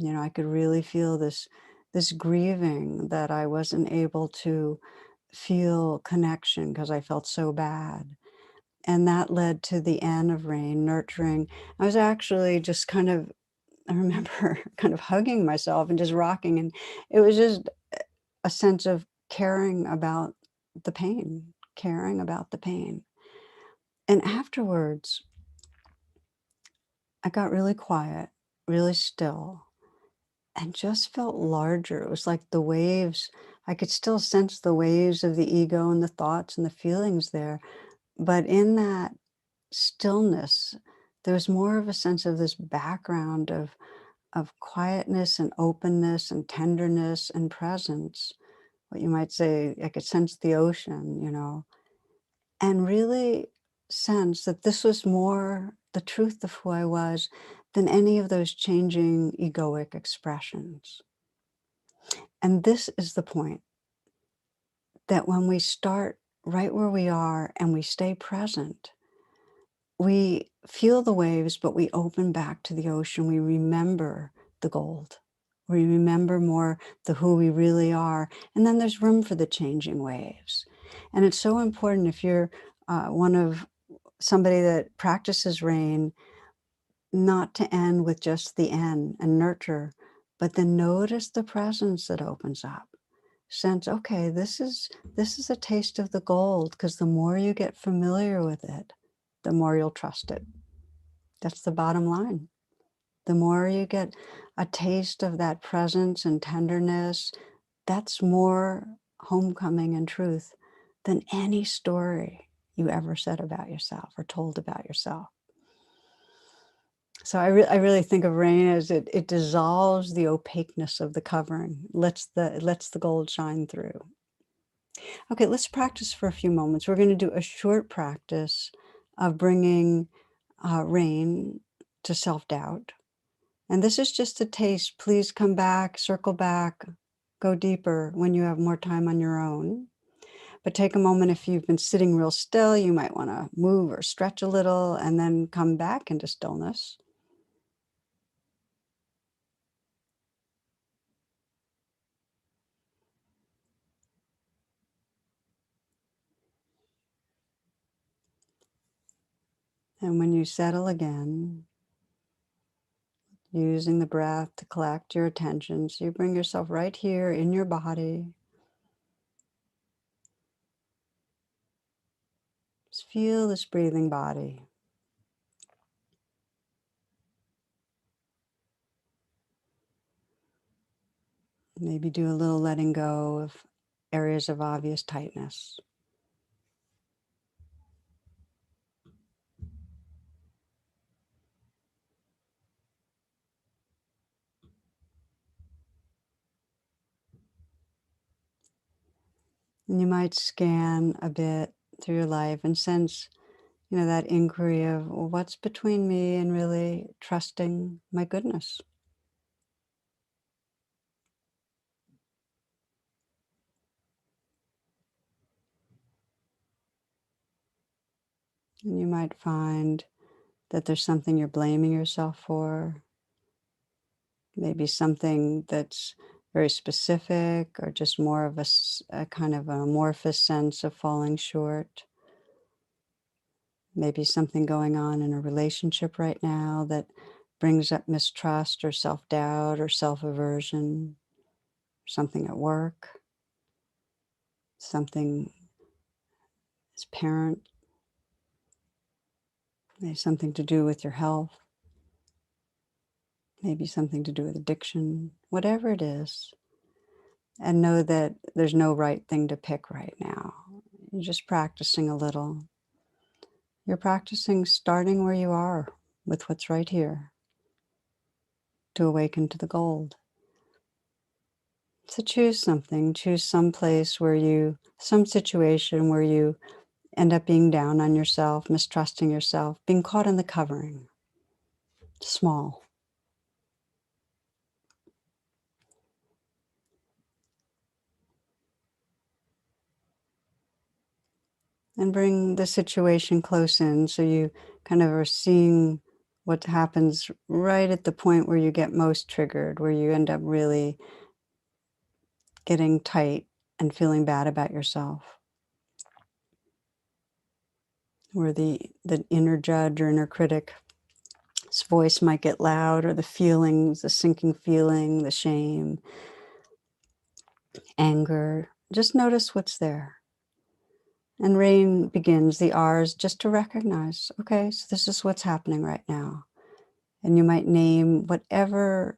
I could really feel this grieving that I wasn't able to feel connection because I felt so bad. And that led to the N of rain, nurturing. I was actually just I remember kind of hugging myself and just rocking. And it was just a sense of caring about the pain, caring about the pain. And afterwards, I got really quiet, really still, and just felt larger. It was like the waves. I could still sense the waves of the ego and the thoughts and the feelings there. But in that stillness, there was more of a sense of this background of quietness and openness and tenderness and presence. What you might say, I could sense the ocean, and really sense that this was more the truth of who I was than any of those changing egoic expressions. And this is the point, that when we start right where we are and we stay present, we feel the waves, but we open back to the ocean. We remember the gold. We remember more the who we really are. And then there's room for the changing waves. And it's so important, if you're one of somebody that practices rain, not to end with just the N and nurture, but then notice the presence that opens up. Sense, okay, this is a taste of the gold, because the more you get familiar with it, the more you'll trust it. That's the bottom line. The more you get a taste of that presence and tenderness, that's more homecoming and truth than any story you ever said about yourself or told about yourself. So I really think of rain as it dissolves the opaqueness of the covering, lets the gold shine through. Okay, let's practice for a few moments. We're going to do a short practice of bringing rain to self-doubt. And this is just a taste. Please come back, circle back, go deeper when you have more time on your own. But take a moment. If you've been sitting real still, you might want to move or stretch a little and then come back into stillness. And when you settle again, using the breath to collect your attention, so you bring yourself right here in your body. Just feel this breathing body. Maybe do a little letting go of areas of obvious tightness. And you might scan a bit through your life and sense, that inquiry of, well, what's between me and really trusting my goodness. And you might find that there's something you're blaming yourself for, maybe something that's very specific or just more of a kind of an amorphous sense of falling short. Maybe something going on in a relationship right now that brings up mistrust or self-doubt or self-aversion, something at work, something as parent, maybe something to do with your health, maybe something to do with addiction, whatever it is. And know that there's no right thing to pick right now. You're just practicing a little. You're practicing starting where you are with what's right here to awaken to the gold. So choose something, choose some place where some situation where you end up being down on yourself, mistrusting yourself, being caught in the covering. Small. And bring the situation close in so you kind of are seeing what happens right at the point where you get most triggered, where you end up really getting tight and feeling bad about yourself. Where the inner judge or inner critic's voice might get loud, or the feelings, the sinking feeling, the shame, anger. Just notice what's there. And rain begins, the R's, just to recognize, okay, so this is what's happening right now. And you might name whatever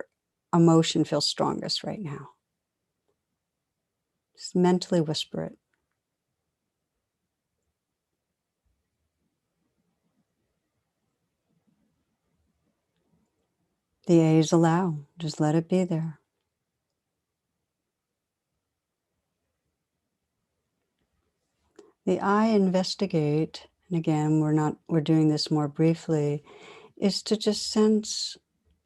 emotion feels strongest right now. Just mentally whisper it. The A's allow, just let it be there. The I investigate, and again, we're doing this more briefly, is to just sense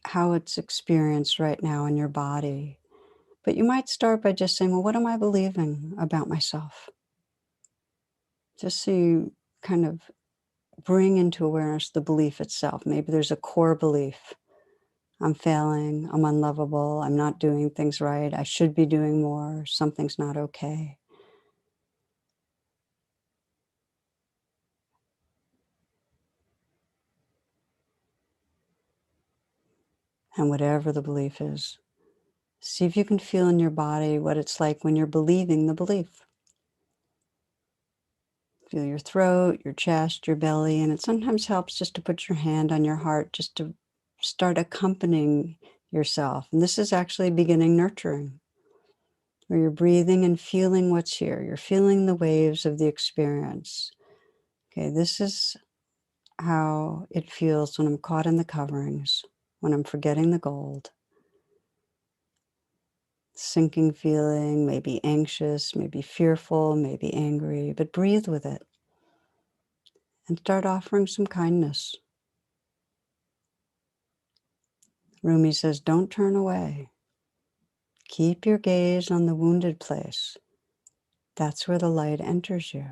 how it's experienced right now in your body. But you might start by just saying, well, what am I believing about myself? Just so you kind of bring into awareness the belief itself. Maybe there's a core belief. I'm failing, I'm unlovable, I'm not doing things right, I should be doing more, something's not okay. And whatever the belief is, see if you can feel in your body what it's like when you're believing the belief. Feel your throat, your chest, your belly, and it sometimes helps just to put your hand on your heart, just to start accompanying yourself. And this is actually beginning nurturing, where you're breathing and feeling what's here. You're feeling the waves of the experience. Okay, this is how it feels when I'm caught in the coverings, when I'm forgetting the gold. Sinking feeling, maybe anxious, maybe fearful, maybe angry, but breathe with it and start offering some kindness. Rumi says, don't turn away. Keep your gaze on the wounded place. That's where the light enters you.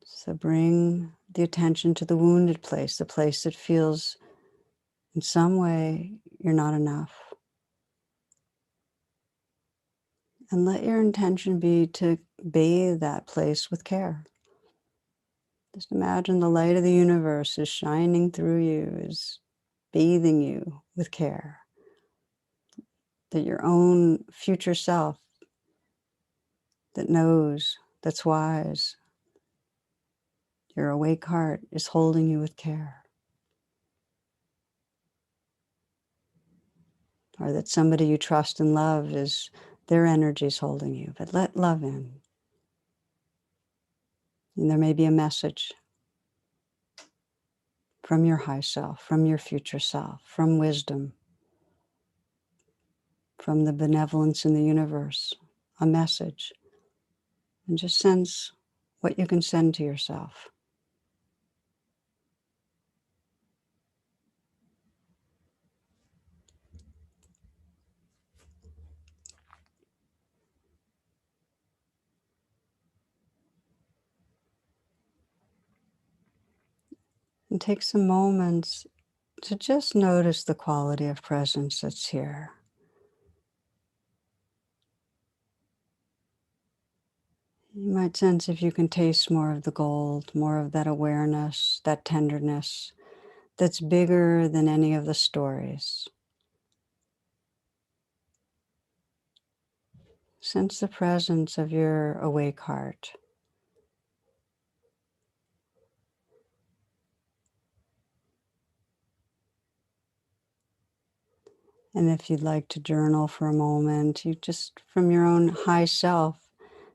So bring the attention to the wounded place, the place that feels in some way you're not enough. And let your intention be to bathe that place with care. Just imagine the light of the universe is shining through you, is bathing you with care. That your own future self that knows, that's wise, your awake heart is holding you with care. Or that somebody you trust and love their energy is holding you. But let love in. And there may be a message from your high self, from your future self, from wisdom, from the benevolence in the universe, a message. And just sense what you can send to yourself. And take some moments to just notice the quality of presence that's here. You might sense if you can taste more of the gold, more of that awareness, that tenderness that's bigger than any of the stories. Sense the presence of your awake heart. And if you'd like to journal for a moment, you just, from your own high self,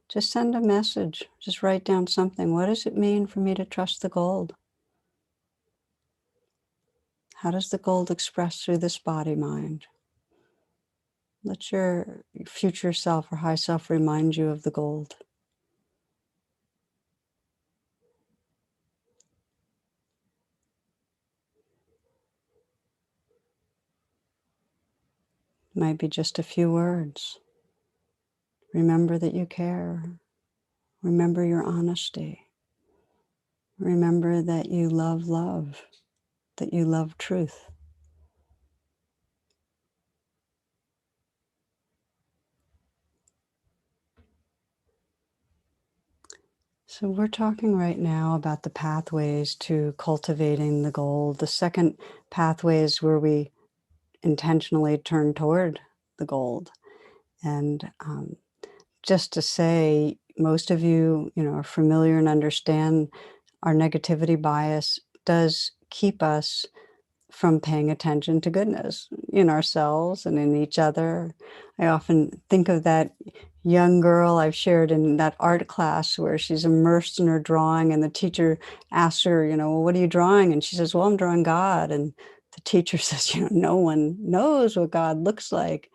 just send a message. Just write down something. What does it mean for me to trust the gold? How does the gold express through this body mind? Let your future self or high self remind you of the gold. It might be just a few words. Remember that you care. Remember your honesty. Remember that you love love, that you love truth. So we're talking right now about the pathways to cultivating the gold. The second pathway is where we intentionally turn toward the gold. And just to say, most of you, are familiar and understand our negativity bias does keep us from paying attention to goodness in ourselves and in each other. I often think of that young girl I've shared in that art class where she's immersed in her drawing and the teacher asks her, well, what are you drawing? And she says, well, I'm drawing God. And the teacher says, no one knows what God looks like.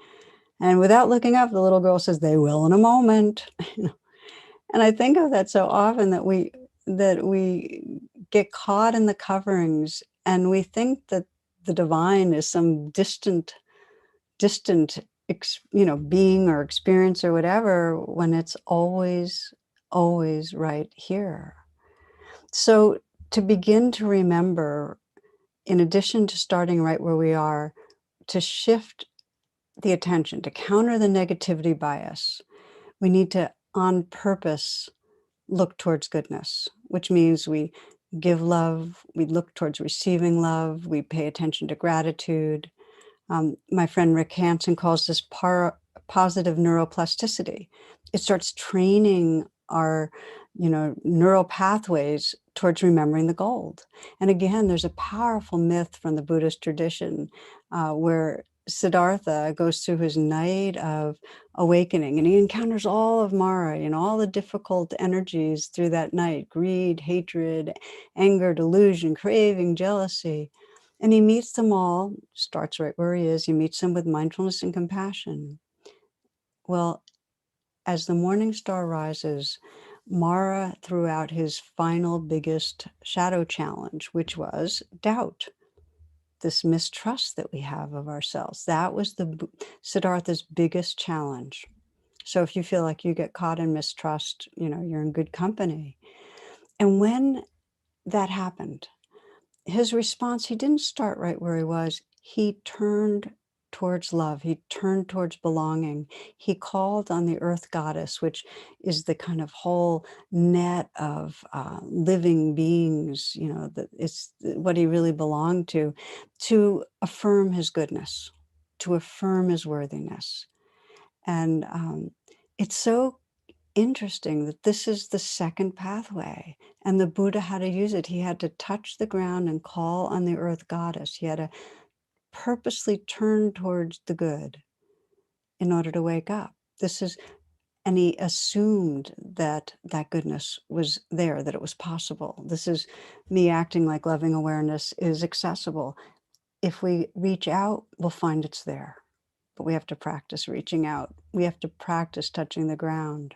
And without looking up, the little girl says, they will in a moment. And I think of that so often that we get caught in the coverings and we think that the divine is some distant being or experience or whatever, when it's always right here. So to begin to remember, in addition to starting right where we are, to shift the attention, to counter the negativity bias, we need to, on purpose, look towards goodness, which means we give love, we look towards receiving love, we pay attention to gratitude. My friend Rick Hansen calls this positive neuroplasticity. It starts training our, neural pathways towards remembering the gold. And again, there's a powerful myth from the Buddhist tradition where Siddhartha goes through his night of awakening and he encounters all of Mara, all the difficult energies through that night: greed, hatred, anger, delusion, craving, jealousy. And he meets them all, starts right where he is. He meets them with mindfulness and compassion. Well, as the morning star rises, Mara threw out his final biggest shadow challenge, which was doubt, this mistrust that we have of ourselves. That was Siddhartha's biggest challenge. So if you feel like you get caught in mistrust, you're in good company. And when that happened, his response, he didn't start right where he was. He turned towards love. He turned towards belonging. He called on the earth goddess, which is the kind of whole net of living beings, that it's what he really belonged to affirm his goodness, to affirm his worthiness. And it's so interesting that this is the second pathway, and the Buddha had to use it. He had to touch the ground and call on the earth goddess. He had to purposely turn towards the good in order to wake up. And he assumed that that goodness was there, that it was possible. This is me acting like loving awareness is accessible. If we reach out, we'll find it's there. But we have to practice reaching out. We have to practice touching the ground.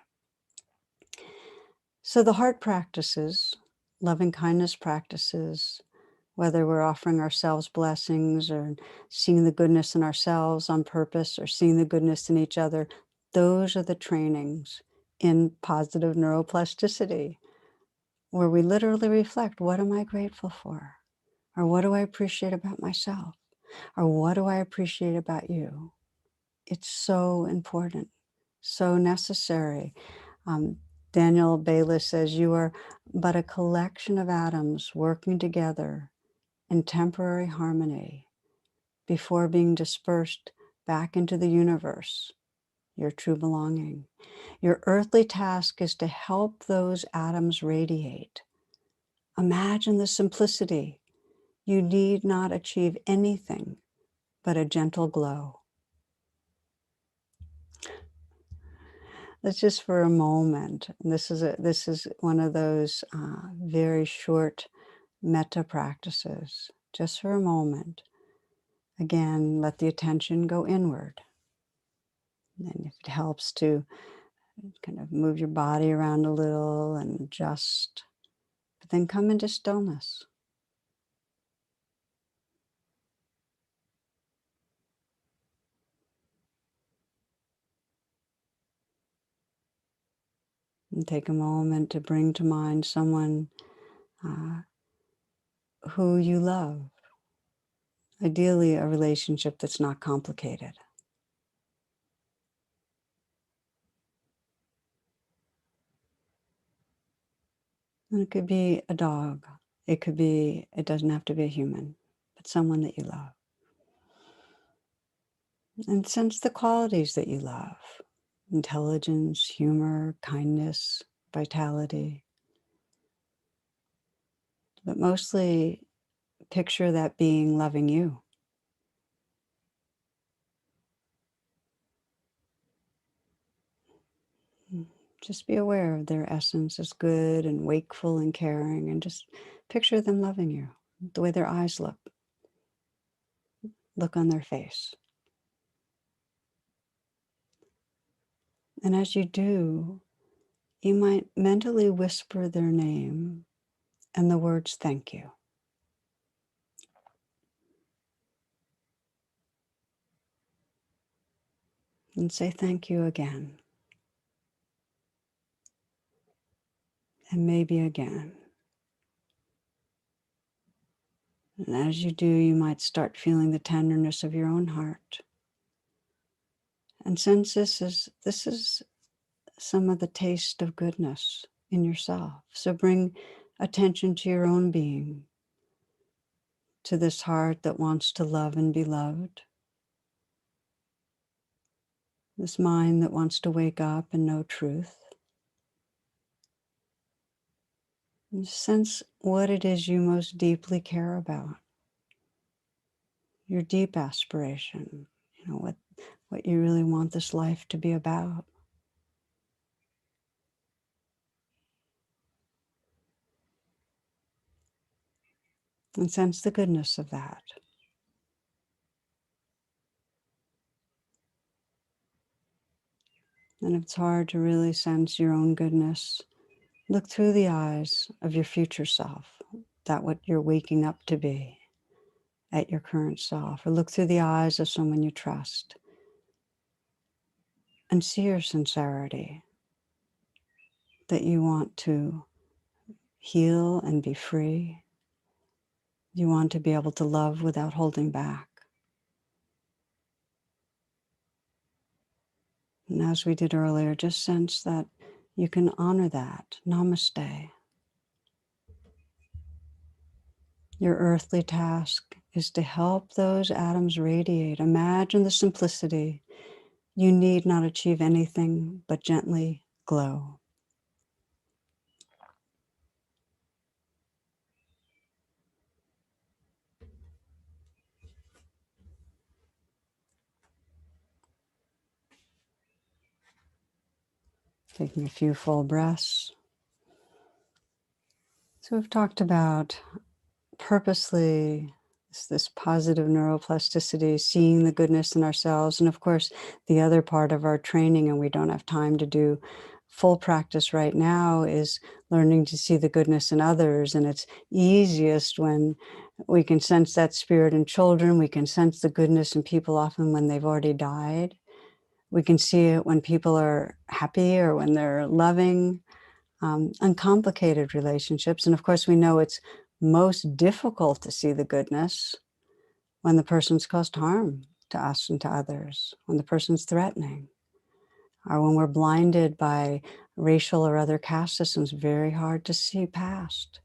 So the heart practices, loving kindness practices, whether we're offering ourselves blessings or seeing the goodness in ourselves on purpose or seeing the goodness in each other, those are the trainings in positive neuroplasticity, where we literally reflect, what am I grateful for? Or what do I appreciate about myself? Or what do I appreciate about you? It's so important, so necessary. Um, Daniel Bayliss says, you are but a collection of atoms working together in temporary harmony before being dispersed back into the universe, your true belonging. Your earthly task is to help those atoms radiate. Imagine the simplicity. You need not achieve anything but a gentle glow. Let's just for a moment. This is one of those very short metta practices. Just for a moment. Again, let the attention go inward. And if it helps to kind of move your body around a little and adjust, but then come into stillness. And take a moment to bring to mind someone who you love. Ideally, a relationship that's not complicated. And it could be a dog. It doesn't have to be a human, but someone that you love. And sense the qualities that you love. Intelligence, humor, kindness, vitality. But mostly picture that being loving you. Just be aware of their essence as good and wakeful and caring, and just picture them loving you, the way their eyes look on their face. And as you do, you might mentally whisper their name and the words, thank you. And say thank you again. And maybe again. And as you do, you might start feeling the tenderness of your own heart. And sense this is some of the taste of goodness in yourself. So bring attention to your own being, to this heart that wants to love and be loved, this mind that wants to wake up and know truth. And sense what it is you most deeply care about, your deep aspiration, what you really want this life to be about. And sense the goodness of that. And if it's hard to really sense your own goodness, look through the eyes of your future self, that what you're waking up to be at your current self, or look through the eyes of someone you trust and see your sincerity, that you want to heal and be free. You want to be able to love without holding back. And as we did earlier, just sense that you can honor that. Namaste. Your earthly task is to help those atoms radiate. Imagine the simplicity. You need not achieve anything but gently glow. Taking a few full breaths. So we've talked about purposely this positive neuroplasticity, seeing the goodness in ourselves. And of course, the other part of our training, and we don't have time to do full practice right now, is learning to see the goodness in others. And it's easiest when we can sense that spirit in children. We can sense the goodness in people often when they've already died. We can see it when people are happy or when they're loving. Uncomplicated relationships. And of course, we know it's most difficult to see the goodness when the person's caused harm to us and to others, when the person's threatening, or when we're blinded by racial or other caste systems, very hard to see past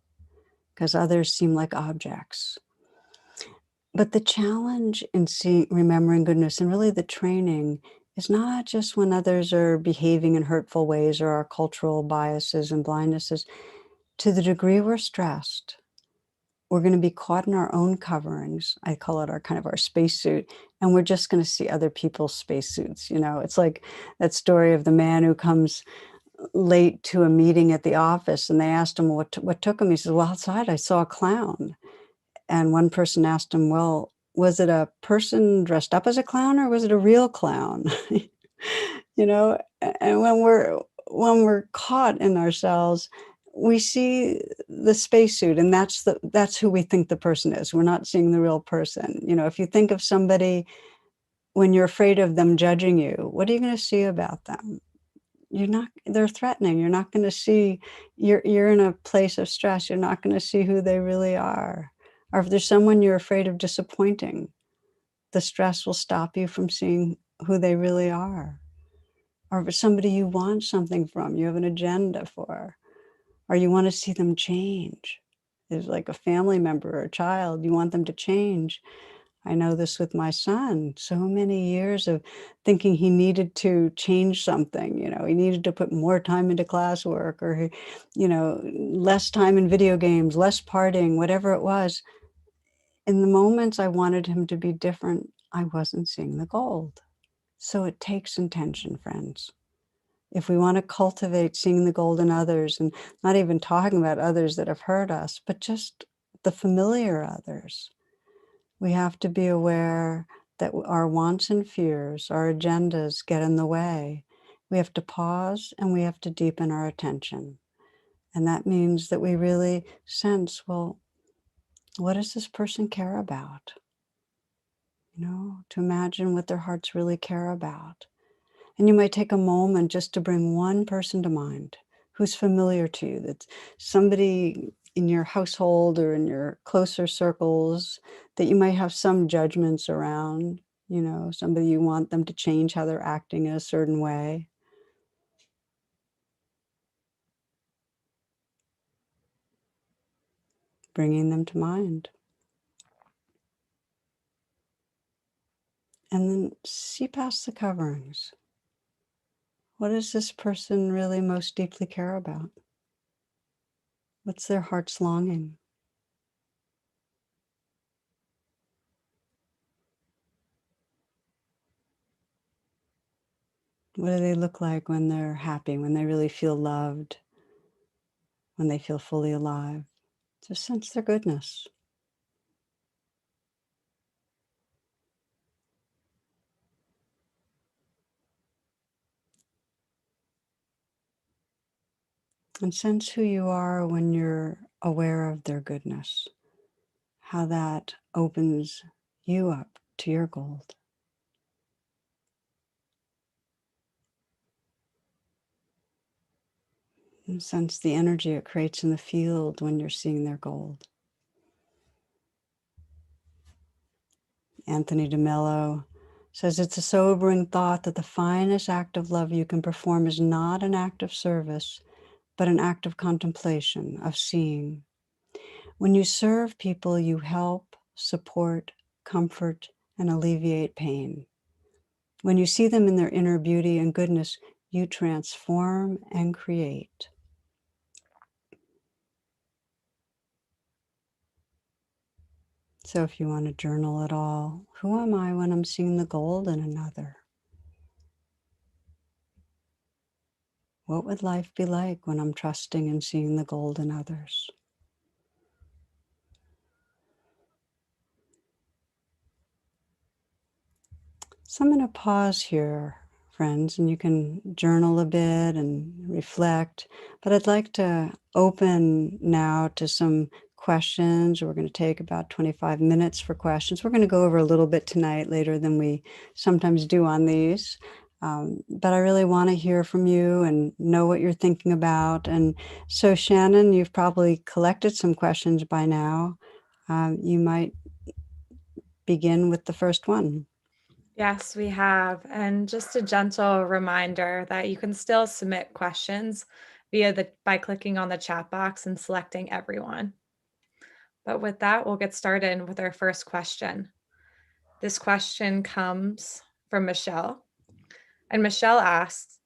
because others seem like objects. But the challenge in remembering goodness, and really the training, is not just when others are behaving in hurtful ways or our cultural biases and blindnesses. To the degree we're stressed, we're going to be caught in our own coverings. I call it our kind of our spacesuit, and we're just going to see other people's spacesuits. It's like that story of the man who comes late to a meeting at the office, and they asked him what took him. He says, "Well, outside I saw a clown." And one person asked him, "Well, was it a person dressed up as a clown or was it a real clown?" And when we're caught in ourselves, we see the spacesuit, and that's who we think the person is. We're not seeing the real person. If you think of somebody when you're afraid of them judging you, what are you going to see about them? They're threatening. You're not going to see, you're in a place of stress. You're not going to see who they really are. Or if there's someone you're afraid of disappointing, the stress will stop you from seeing who they really are. Or if it's somebody you want something from, you have an agenda for, or you want to see them change. There's like a family member or a child, you want them to change. I know this with my son. So many years of thinking he needed to change something. He needed to put more time into classwork, or, less time in video games, less partying, whatever it was. In the moments I wanted him to be different, I wasn't seeing the gold. So it takes intention, friends. If we want to cultivate seeing the gold in others, and not even talking about others that have hurt us, but just the familiar others, we have to be aware that our wants and fears, our agendas get in the way. We have to pause and we have to deepen our attention. And that means that we really sense, well, what does this person care about? To imagine what their hearts really care about. And you might take a moment just to bring one person to mind who's familiar to you, that's somebody in your household or in your closer circles that you might have some judgments around, somebody you want them to change how they're acting in a certain way. Bringing them to mind. And then see past the coverings. What does this person really most deeply care about? What's their heart's longing? What do they look like when they're happy, when they really feel loved, when they feel fully alive? Just sense their goodness. And sense who you are when you're aware of their goodness, how that opens you up to your gold. And sense the energy it creates in the field when you're seeing their gold. Anthony DeMello says, it's a sobering thought that the finest act of love you can perform is not an act of service, but an act of contemplation, of seeing. When you serve people, you help, support, comfort, and alleviate pain. When you see them in their inner beauty and goodness, you transform and create. So if you want to journal at all, who am I when I'm seeing the gold in another? What would life be like when I'm trusting and seeing the gold in others? So I'm going to pause here, friends, and you can journal a bit and reflect. But I'd like to open now to some questions. We're going to take about 25 minutes for questions. We're going to go over a little bit tonight, later than we sometimes do on these. But I really want to hear from you and know what you're thinking about. And so, Shannon, you've probably collected some questions by now. You might begin with the first one. Yes, we have. And just a gentle reminder that you can still submit questions by clicking on the chat box and selecting everyone. But with that, we'll get started with our first question. This question comes from Michelle. And Michelle asks,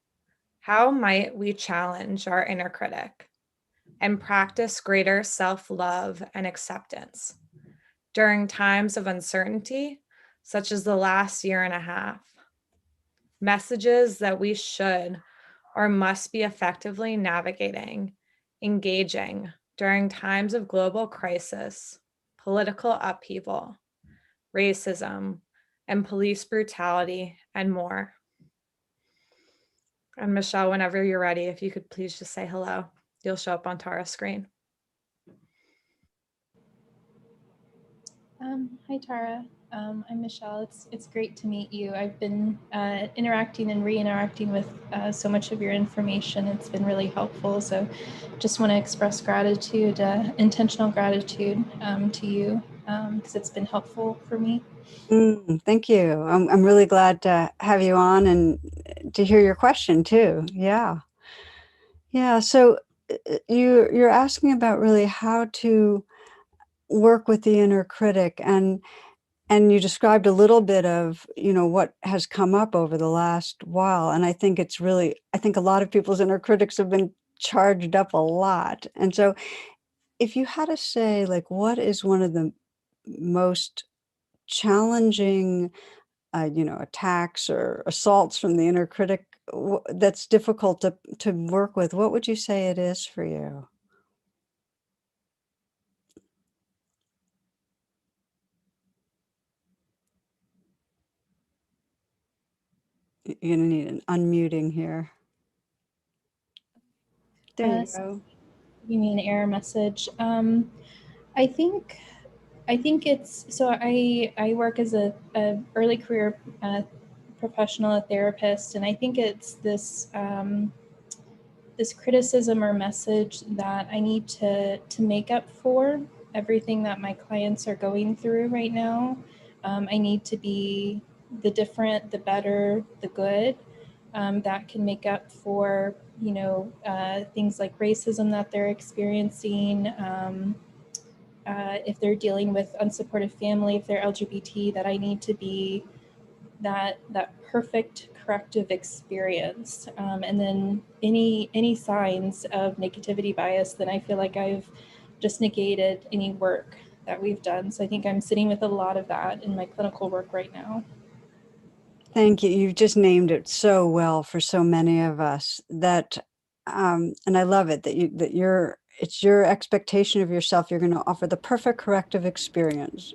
how might we challenge our inner critic and practice greater self-love and acceptance during times of uncertainty, such as the last year and a half? Messages that we should or must be effectively navigating, engaging during times of global crisis, political upheaval, racism, and police brutality, and more. And Michelle, whenever you're ready, if you could please just say hello, you'll show up on Tara's screen. Hi, Tara. I'm Michelle. It's great to meet you. I've been interacting and re-interacting with so much of your information. It's been really helpful. So just want to express gratitude, intentional gratitude to you because it's been helpful for me. Thank you. I'm really glad to have you on and to hear your question too. Yeah. Yeah. So you're asking about really how to work with the inner critic, and you described a little bit of, what has come up over the last while. And I think a lot of people's inner critics have been charged up a lot. And so if you had to say, like, what is one of the most challenging, attacks or assaults from the inner critic that's difficult to work with, what would you say it is for you? You're gonna need an unmuting here. There you go. Give me an error message. I think it's so I work as a early career professional, a therapist, and I think it's this this criticism or message that I need to make up for everything that my clients are going through right now. I need to be the different, the better, the good, that can make up for things like racism that they're experiencing. If they're dealing with unsupportive family, if they're LGBT, that I need to be that perfect corrective experience. And then any signs of negativity bias, then I feel like I've just negated any work that we've done. So I think I'm sitting with a lot of that in my clinical work right now. Thank you. You've just named it so well for so many of us that, and I love it it's your expectation of yourself. You're going to offer the perfect corrective experience,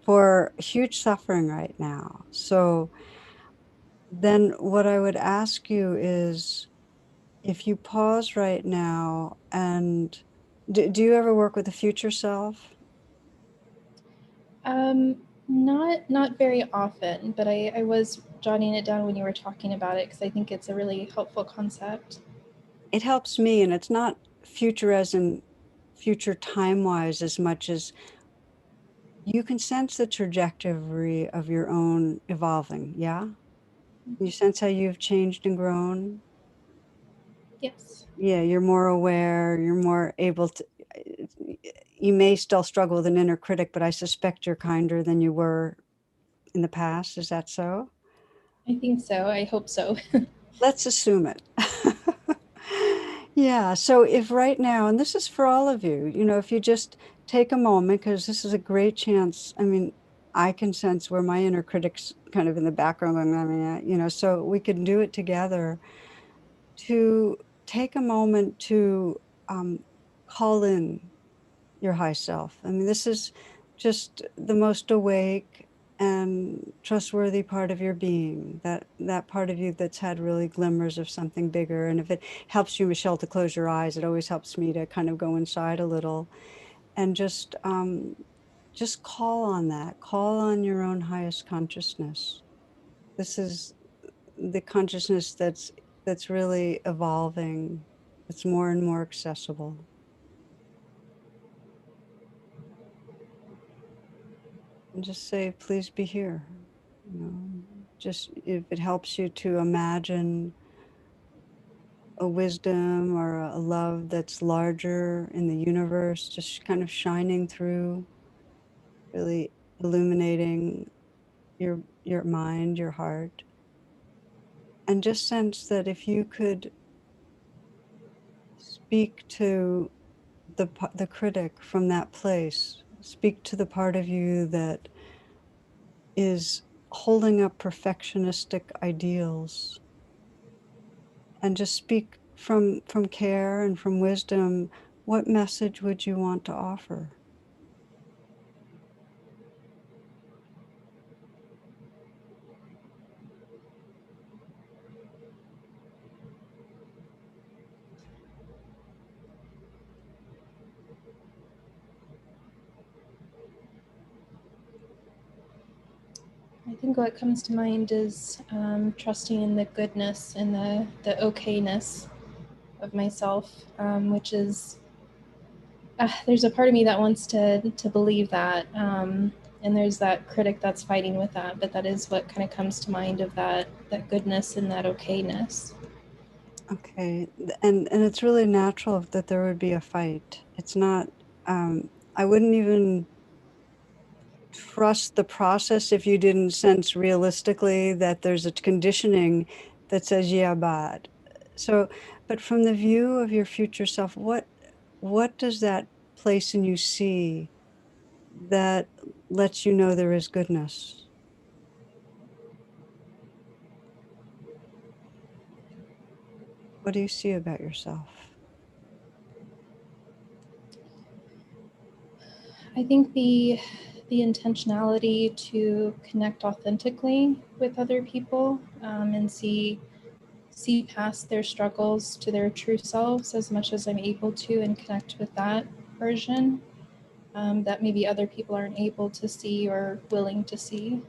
for huge suffering right now. So then what I would ask you is, if you pause right now and do you ever work with the future self? Not very often, but I was jotting it down when you were talking about it because I think it's a really helpful concept. It helps me, and it's not future as in future time-wise as much as you can sense the trajectory of your own evolving, yeah? You sense how you've changed and grown? Yes. Yeah, you're more aware, you're more able to you may still struggle with an inner critic, but I suspect you're kinder than you were in the past. Is that so? I think so. I hope so. Let's assume it. Yeah, so if right now, and this is for all of you, if you just take a moment, because this is a great chance. I mean, I can sense where my inner critic's kind of in the background going, I mean, so we can do it together to take a moment to um, call in your high self. I mean, this is just the most awake and trustworthy part of your being, that part of you that's had really glimmers of something bigger. And if it helps you, Michelle, to close your eyes, it always helps me to kind of go inside a little and just call on that, call on your own highest consciousness. This is the consciousness that's really evolving. It's more and more accessible. And just say, please be here. You know, just if it helps you to imagine a wisdom or a love that's larger in the universe, just kind of shining through, really illuminating your mind, your heart. And just sense that if you could speak to the critic from that place, speak to the part of you that is holding up perfectionistic ideals, and just speak from care and from wisdom, what message would you want to offer? I think what comes to mind is trusting in the goodness and the okayness of myself, which is there's a part of me that wants to believe that, and there's that critic that's fighting with that. But that is what kind of comes to mind of that goodness and that okayness. Okay, and it's really natural that there would be a fight. It's not. I wouldn't even trust the process if you didn't sense realistically that there's a conditioning that says, yeah, but. So, but from the view of your future self, what does that place in you see that lets you know there is goodness? What do you see about yourself? I think the intentionality to connect authentically with other people, and see past their struggles to their true selves as much as I'm able to, and connect with that version that maybe other people aren't able to see or willing to see,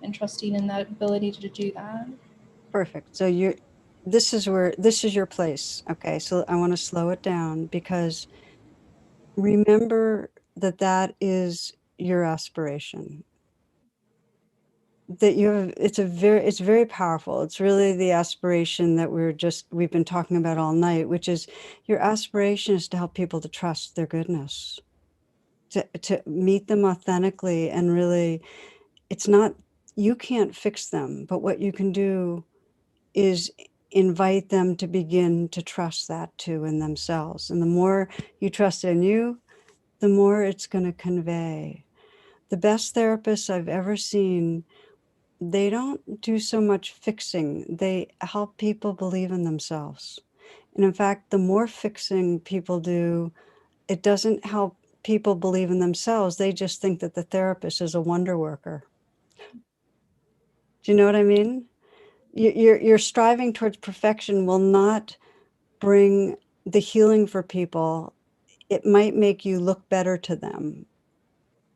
and trusting in that ability to do that. Perfect. So this is your place. Okay. So I want to slow it down, because remember that that is your aspiration. That you have, it's very powerful. It's really the aspiration that we've been talking about all night, which is your aspiration is to help people to trust their goodness, to meet them authentically. And really, it's not, you can't fix them, but what you can do is invite them to begin to trust that too in themselves. And the more you trust in you, the more it's going to convey. The best therapists I've ever seen, they don't do so much fixing. They help people believe in themselves. And in fact, the more fixing people do, it doesn't help people believe in themselves. They just think that the therapist is a wonder worker. Do you know what I mean? You're striving towards perfection will not bring the healing for people. It might make you look better to them,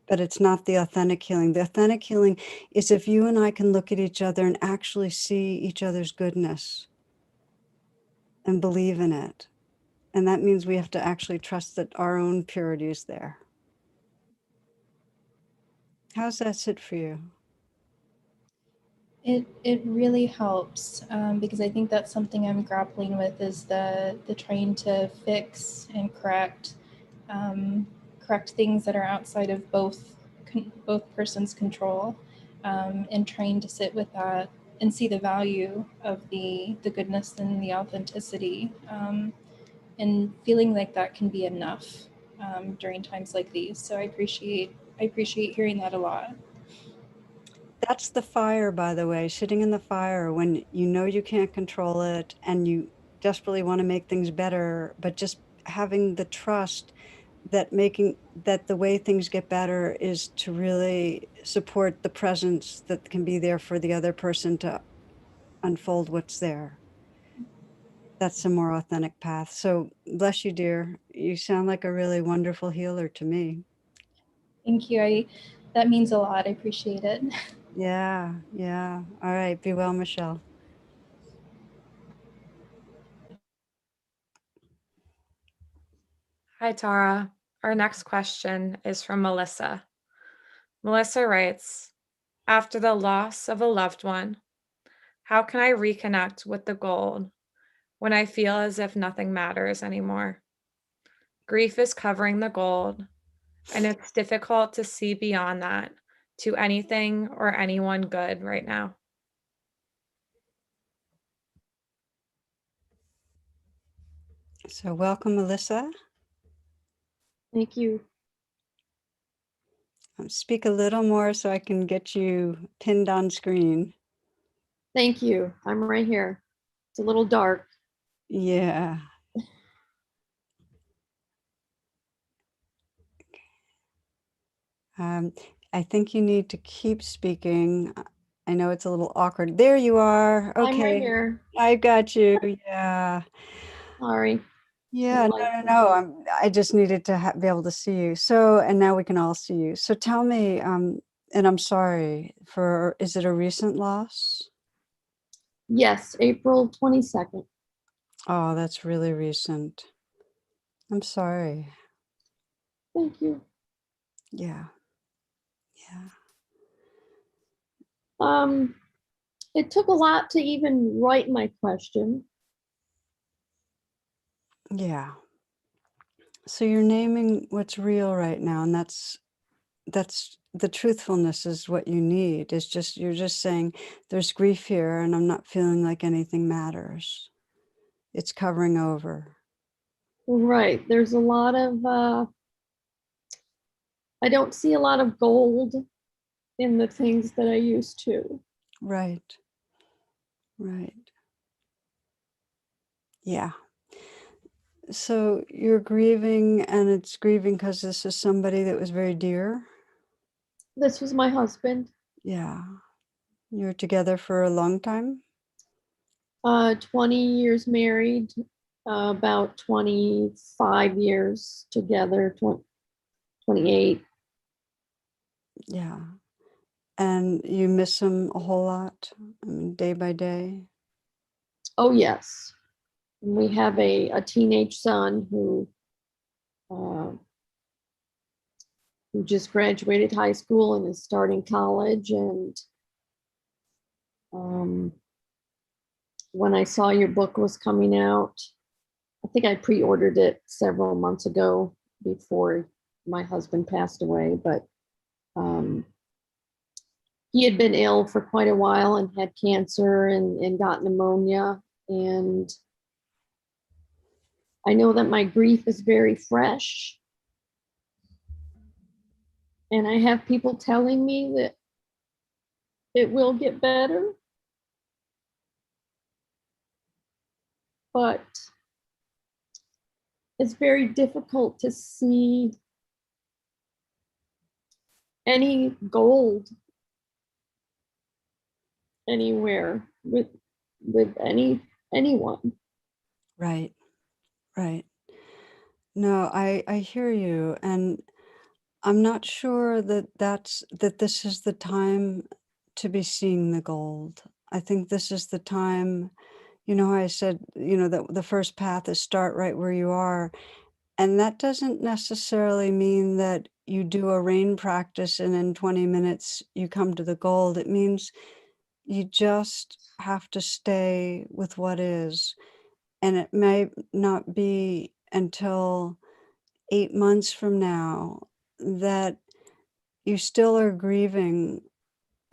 but it's not the authentic healing. The authentic healing is if you and I can look at each other and actually see each other's goodness and believe in it. And that means we have to actually trust that our own purity is there. How's that sit for you? It really helps, because I think that's something I'm grappling with, is the trying to fix and correct things that are outside of both persons' control, and trying to sit with that and see the value of the goodness and the authenticity, and feeling like that can be enough during times like these. So I appreciate hearing that a lot. That's the fire, by the way, sitting in the fire when you know you can't control it and you desperately want to make things better, but just having the trust that the way things get better is to really support the presence that can be there for the other person to unfold what's there. That's a more authentic path. So bless you, dear. You sound like a really wonderful healer to me. Thank you. That means a lot. I appreciate it. Yeah, yeah. All right. Be well, Michelle. Hi, Tara. Our next question is from Melissa. Melissa writes, after the loss of a loved one, how can I reconnect with the gold when I feel as if nothing matters anymore? Grief is covering the gold, and it's difficult to see beyond that to anything or anyone good right now. So welcome, Melissa. Thank you. Speak a little more so I can get you pinned on screen. Thank you. I'm right here. It's a little dark. Yeah. I think you need to keep speaking. I know it's a little awkward. There you are. I'm right Okay. here. I got you. Yeah. Sorry. Yeah. No. I just needed to be able to see you. So, and now we can all see you. So tell me, and I'm sorry for, is it a recent loss? Yes, April 22nd. Oh, that's really recent. I'm sorry. Thank you. Yeah. Yeah. It took a lot to even write my question. Yeah. So you're naming what's real right now, and that's the truthfulness is what you need. It's just, you're just saying there's grief here and I'm not feeling like anything matters. It's covering over. Right. There's a lot of, I don't see a lot of gold in the things that I used to. Right. Right. Yeah. So you're grieving, and it's grieving because this is somebody that was very dear. This was my husband. Yeah. You're together for a long time? 20 years married, about 25 years together, 28. Yeah. And you miss him a whole lot, I mean, day by day? Oh, yes. We have a teenage son uh, who just graduated high school and is starting college. And um, when I saw your book was coming out, I think I pre-ordered it several months ago before my husband passed away, but um, he had been ill for quite a while and had cancer and got pneumonia. And I know that my grief is very fresh. And I have people telling me that it will get better. But it's very difficult to see any gold anywhere with anyone. Right. Right. No, I hear you, and I'm not sure that this is the time to be seeing the gold. I think this is the time, how I said, that the first path is start right where you are. And that doesn't necessarily mean that you do a rain practice and in 20 minutes you come to the gold. It means you just have to stay with what is. And it may not be until 8 months from now that you still are grieving,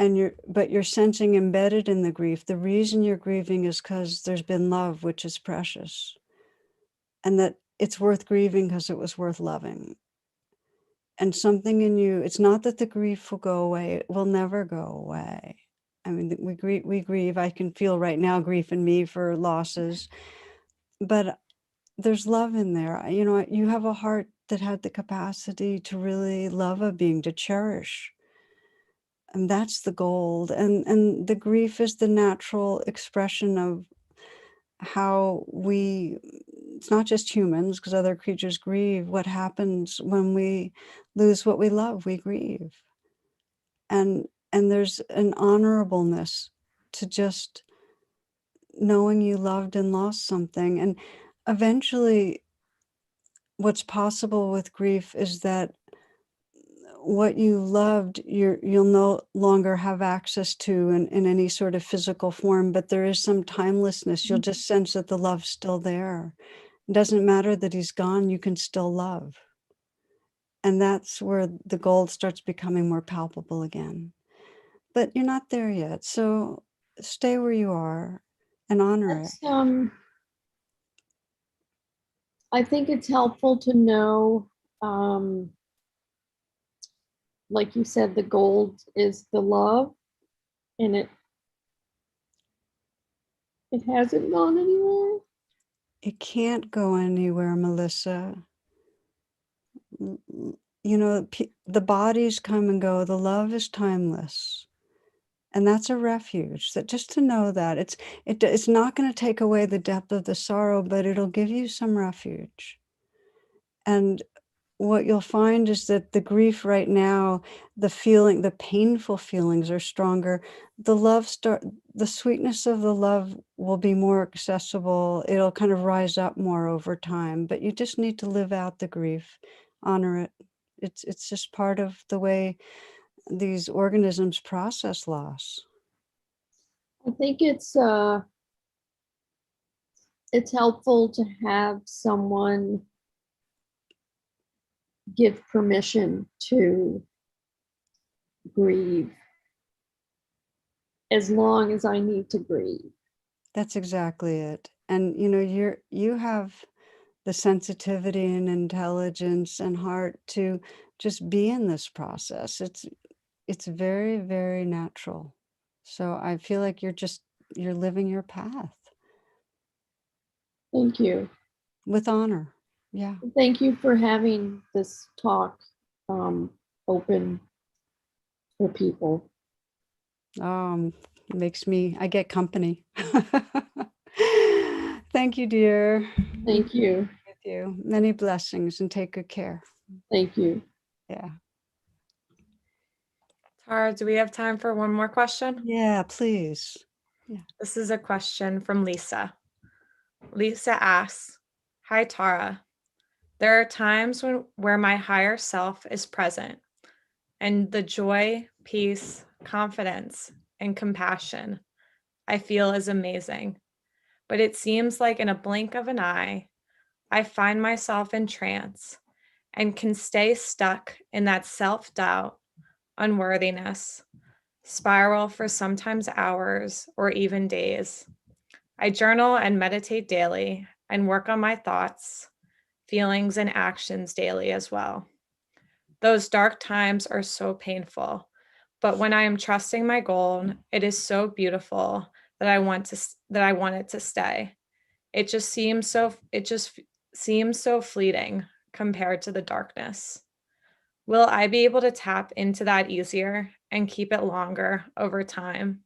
and but you're sensing embedded in the grief. The reason you're grieving is because there's been love, which is precious, and that it's worth grieving because it was worth loving. And something in you, it's not that the grief will go away, it will never go away. I mean, we grieve. I can feel right now grief in me for losses, but there's love in there. You have a heart that had the capacity to really love a being, to cherish. And that's the gold. And the grief is the natural expression of how it's not just humans, because other creatures grieve. What happens when we lose what we love? We grieve. And And there's an honorableness to just knowing you loved and lost something. And eventually, what's possible with grief is that what you loved, you'll no longer have access to in any sort of physical form, but there is some timelessness. You'll just sense that the love's still there. It doesn't matter that he's gone, you can still love. And that's where the gold starts becoming more palpable again. But you're not there yet. So stay where you are and honor it. I think it's helpful to know, like you said, the gold is the love, and it hasn't gone anywhere. It can't go anywhere, Melissa. You know, the bodies come and go. The love is timeless. And that's a refuge. That just to know that it's not going to take away the depth of the sorrow, but it'll give you some refuge. And what you'll find is that the grief right now, the painful feelings are stronger. The sweetness of the love will be more accessible. It'll kind of rise up more over time, but you just need to live out the grief, honor it. It's just part of the way these organisms process loss. I think it's helpful to have someone give permission to grieve as long as I need to grieve. That's exactly it. And you know, you have the sensitivity and intelligence and heart to just be in this process. It's very, very natural. So I feel like you're living your path. Thank you. With honor. Yeah. Thank you for having this talk open for people. I get company. Thank you, dear. Thank you. With you. Many blessings and take good care. Thank you. Yeah. Tara, do we have time for one more question? Yeah, please. Yeah. This is a question from Lisa. Lisa asks, "Hi, Tara. There are times where my higher self is present, and the joy, peace, confidence, and compassion I feel is amazing. But it seems like in a blink of an eye, I find myself in trance and can stay stuck in that self-doubt, unworthiness, spiral for sometimes hours or even days. I journal and meditate daily and work on my thoughts, feelings, and actions daily as well. Those dark times are so painful, but when I am trusting my goal, it is so beautiful that I want it to stay. It just seems so fleeting compared to the darkness. Will I be able to tap into that easier and keep it longer over time?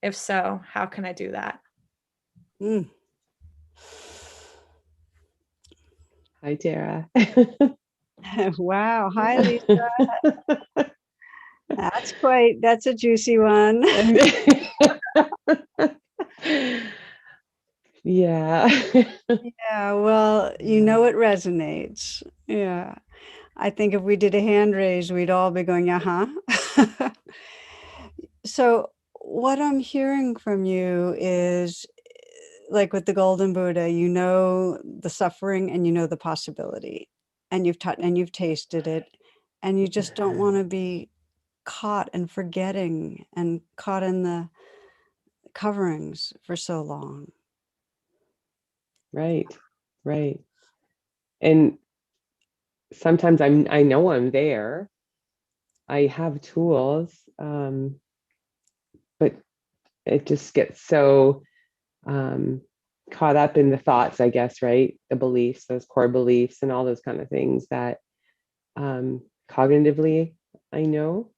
If so, how can I do that?" Hi, Tara. Wow. Hi, Lisa. That's a juicy one. Yeah. Yeah, well, you know it resonates. Yeah. I think if we did a hand raise, we'd all be going, uh-huh. So what I'm hearing from you is, like with the Golden Buddha, you know the suffering and you know the possibility, and you've tasted it, and you just don't want to be caught and forgetting and caught in the coverings for so long. Right. And sometimes I know I'm there. I have tools, but it just gets so caught up in the thoughts, I guess, right? The beliefs, those core beliefs and all those kind of things that cognitively I know,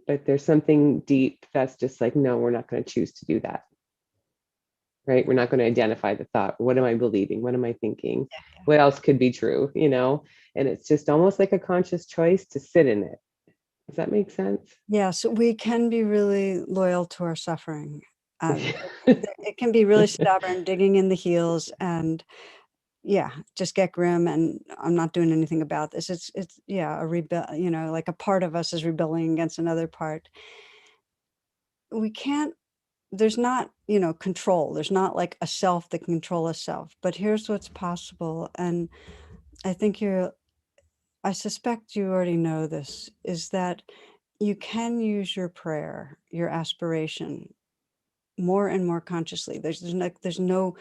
but there's something deep that's just like, no, we're not going to choose to do that. Right? We're not going to identify the thought. What am I believing? What am I thinking? Yeah. What else could be true? And it's just almost like a conscious choice to sit in it Does that make sense? Yes, we can be really loyal to our suffering. It can be really stubborn, digging in the heels, and yeah, just get grim. And I'm not doing anything about this. It's yeah, a rebel. Like a part of us is rebelling against another part. We can't. There's not, control. There's not like a self that can control a self. But here's what's possible, and I think I suspect you already know this, is that you can use your prayer, your aspiration, more and more consciously. There's no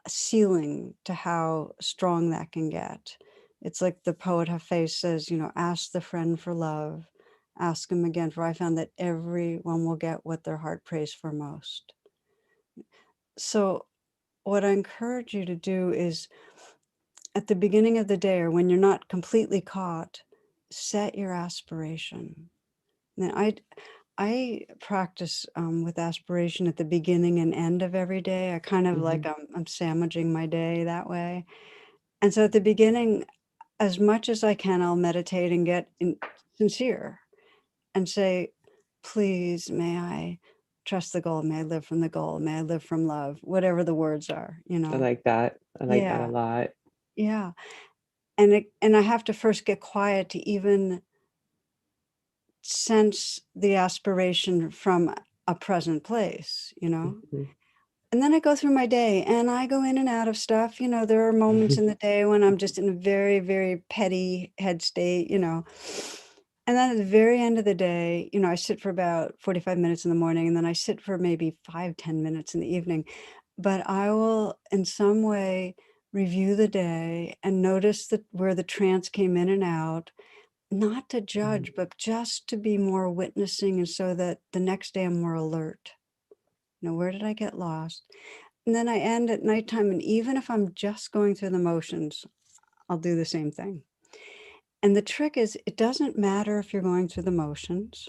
ceiling to how strong that can get. It's like the poet Hafez says, ask the friend for love, ask him again, for I found that everyone will get what their heart prays for most. So what I encourage you to do is, at the beginning of the day, or when you're not completely caught, set your aspiration. And I practice with aspiration at the beginning and end of every day. I kind of like I'm sandwiching my day that way. And so at the beginning, as much as I can, I'll meditate and get sincere and say, please, may I trust the goal? May I live from the goal? May I live from love? Whatever the words are, I like that. I like that a Yeah, lot. yeah. And I have to first get quiet to even sense the aspiration from a present place. Mhm. And then I go through my day and I go in and out of stuff. There are moments in the day when I'm just in a very, very petty head state. And then at the very end of the day, I sit for about 45 minutes in the morning, and then I sit for maybe 5-10 minutes in the evening. But I will in some way review the day and notice where the trance came in and out, not to judge, but just to be more witnessing, and so that the next day I'm more alert. Where did I get lost? And then I end at nighttime, and even if I'm just going through the motions, I'll do the same thing. And the trick is, it doesn't matter if you're going through the motions.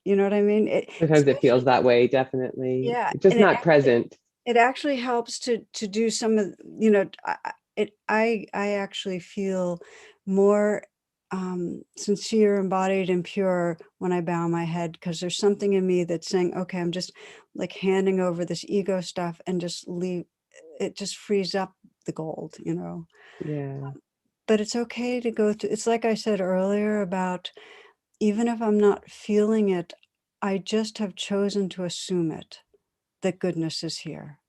You know what I mean? Sometimes it feels that way, definitely. Yeah, It's just and not present. it actually helps to do some of, I actually feel more sincere, embodied, and pure when I bow my head, because there's something in me that's saying, okay, I'm just like handing over this ego stuff and just leave. It just frees up the gold. Yeah. But it's okay to go through. It's like I said earlier about, even if I'm not feeling it, I just have chosen to assume it, that goodness is here.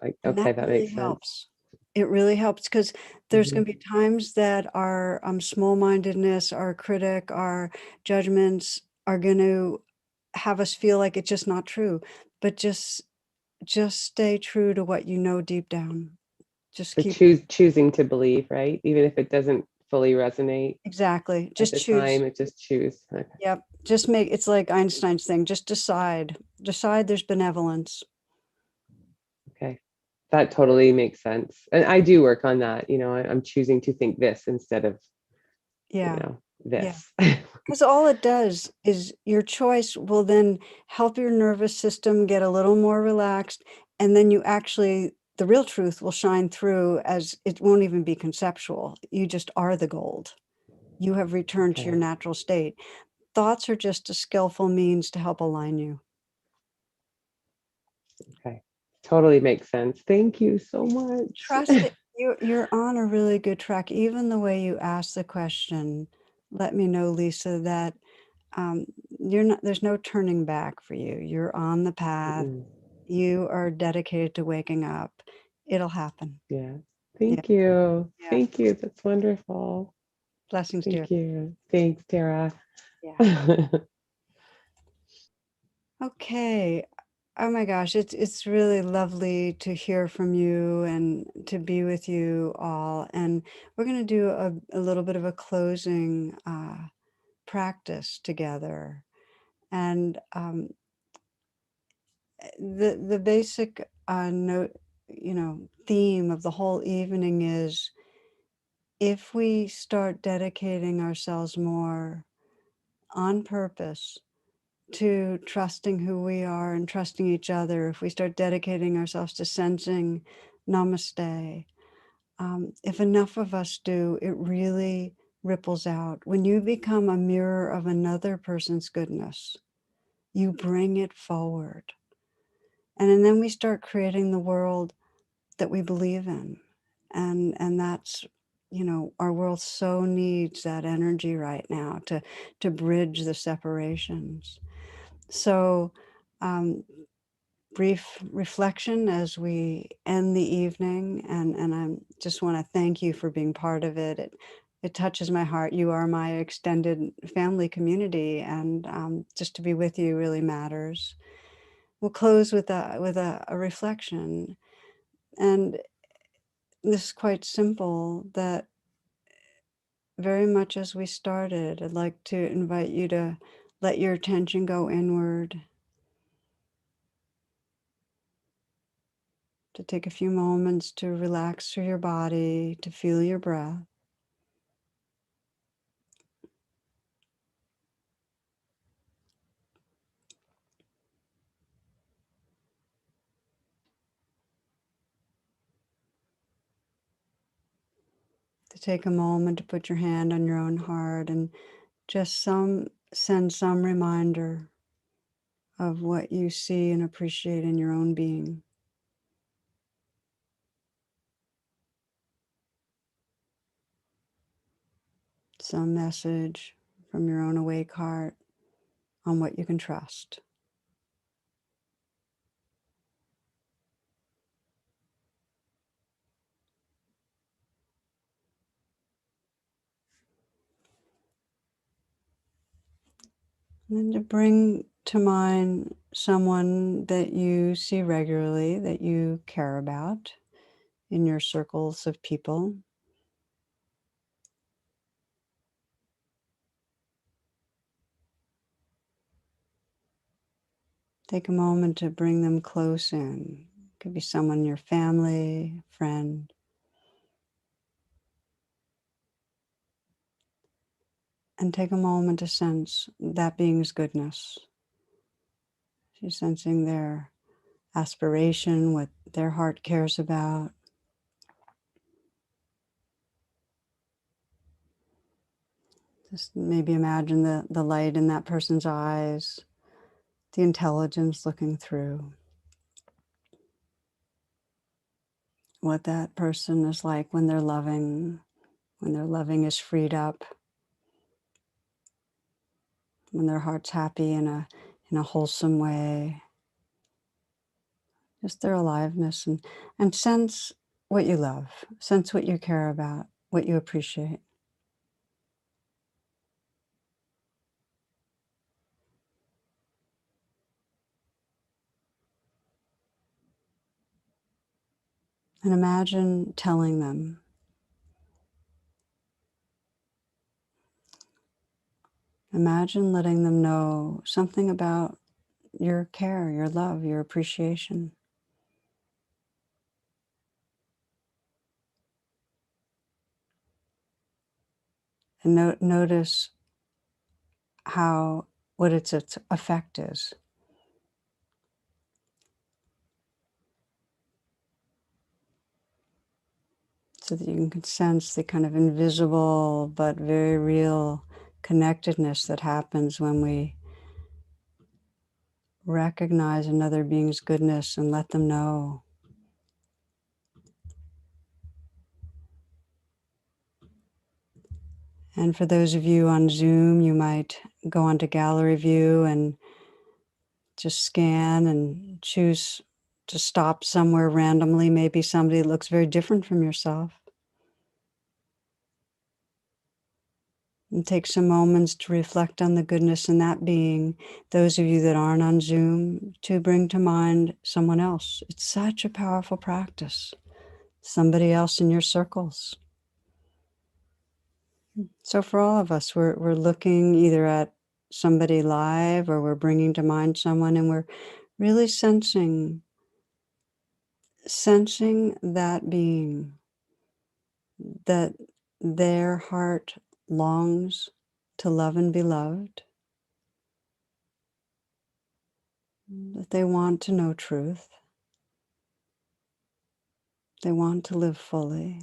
Like, And okay, that that really makes sense. helps. It really helps, because there's going to be times that our small-mindedness, our critic, our judgments are going to have us feel like it's just not true. But just stay true to what you know deep down. Just So keep choosing to believe, right? Even if it doesn't fully resonate exactly. at Just the choose. time, it just choose. Okay. Yep. Just it's like Einstein's thing. Just decide. Decide there's benevolence. Okay. That totally makes sense. And I do work on that. I'm choosing to think this instead of, Yeah. Yeah. this. Because all it does is your choice will then help your nervous system get a little more relaxed. And then the real truth will shine through, as it won't even be conceptual. You just are the gold. You have returned to your Okay. natural state. Thoughts are just a skillful means to help align you. Okay. Totally makes sense. Thank you so much. Trust it. You're on a really good track. Even the way you ask the question, let me know, Lisa, that there's no turning back for you. You're on the path. Mm-mm. You are dedicated to waking up. It'll happen. Yeah. Yeah. Thank you. Yeah. Thank you. That's wonderful. Blessings, dear. Thank you. Thanks, Tara. Yeah. Okay. Oh my gosh, it's really lovely to hear from you and to be with you all. And we're going to do a little bit of a closing practice together. And the basic note, theme of the whole evening is, if we start dedicating ourselves more on purpose to trusting who we are and trusting each other, if we start dedicating ourselves to sensing namaste, if enough of us do, it really ripples out. When you become a mirror of another person's goodness, you bring it forward. And then we start creating the world that we believe in. And that's, our world so needs that energy right now to bridge the separations. So, brief reflection as we end the evening, and I just want to thank you for being part of it. It touches my heart. You are my extended family community, and just to be with you really matters. We'll close with a reflection, and this is quite simple. That very much as we started, I'd like to invite you to let your attention go inward, to take a few moments to relax through your body, to feel your breath. To take a moment to put your hand on your own heart and just send some reminder of what you see and appreciate in your own being. Some message from your own awake heart on what you can trust. And then to bring to mind someone that you see regularly, that you care about in your circles of people. Take a moment to bring them close in. It could be someone in your family, friend. And take a moment to sense that being's goodness. You're sensing their aspiration, what their heart cares about. Just maybe imagine the light in that person's eyes, the intelligence looking through. What that person is like when they're loving is freed up, when their heart's happy in a wholesome way. Just their aliveness, and sense what you love, sense what you care about, what you appreciate. And imagine telling them. Imagine letting them know something about your care, your love, your appreciation. And notice what its effect is. So that you can sense the kind of invisible but very real connectedness that happens when we recognize another being's goodness and let them know. And for those of you on Zoom, you might go onto gallery view and just scan and choose to stop somewhere randomly. Maybe somebody that looks very different from yourself. And take some moments to reflect on the goodness in that being. Those of you that aren't on Zoom, to bring to mind someone else. It's such a powerful practice. Somebody else in your circles. So for all of us, we're looking either at somebody live or we're bringing to mind someone, and we're really sensing that being, that their heart longs to love and be loved, that they want to know truth, they want to live fully.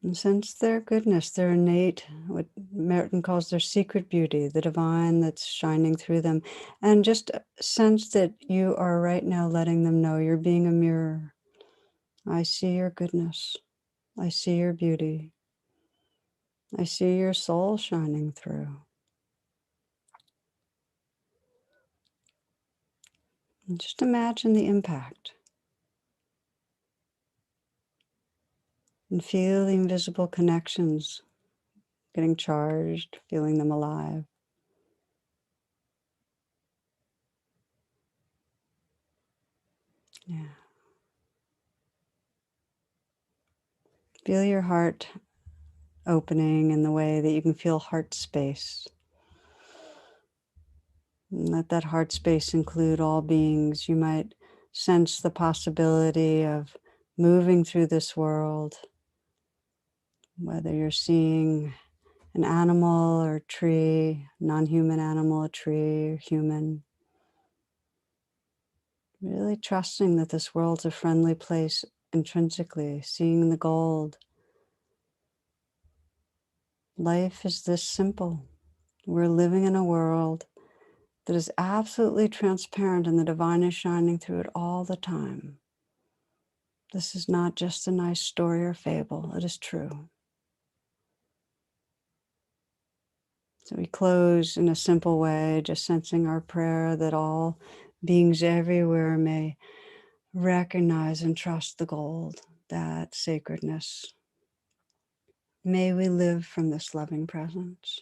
And sense their goodness, their innate, what Merton calls their secret beauty, the divine that's shining through them. And just sense that you are right now letting them know you're being a mirror. I see your goodness. I see your beauty. I see your soul shining through. And just imagine the impact. And feel the invisible connections getting charged, feeling them alive. Yeah. Feel your heart opening in the way that you can feel heart space. And let that heart space include all beings. You might sense the possibility of moving through this world, whether you're seeing an animal or a tree, non-human animal, a tree, or human. Really trusting that this world's a friendly place intrinsically, seeing the gold. Life is this simple. We're living in a world that is absolutely transparent and the divine is shining through it all the time. This is not just a nice story or fable, it is true. So we close in a simple way, just sensing our prayer that all beings everywhere may recognize and trust the gold, that sacredness. May we live from this loving presence.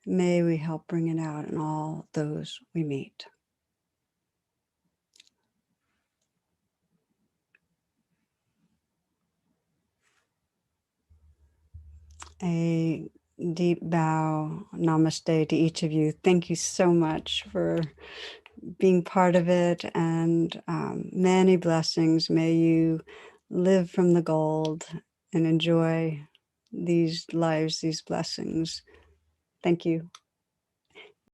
May we help bring it out in all those we meet. A deep bow, namaste to each of you. Thank you so much for being part of it, and many blessings. May you live from the gold and enjoy these lives, these blessings. Thank you.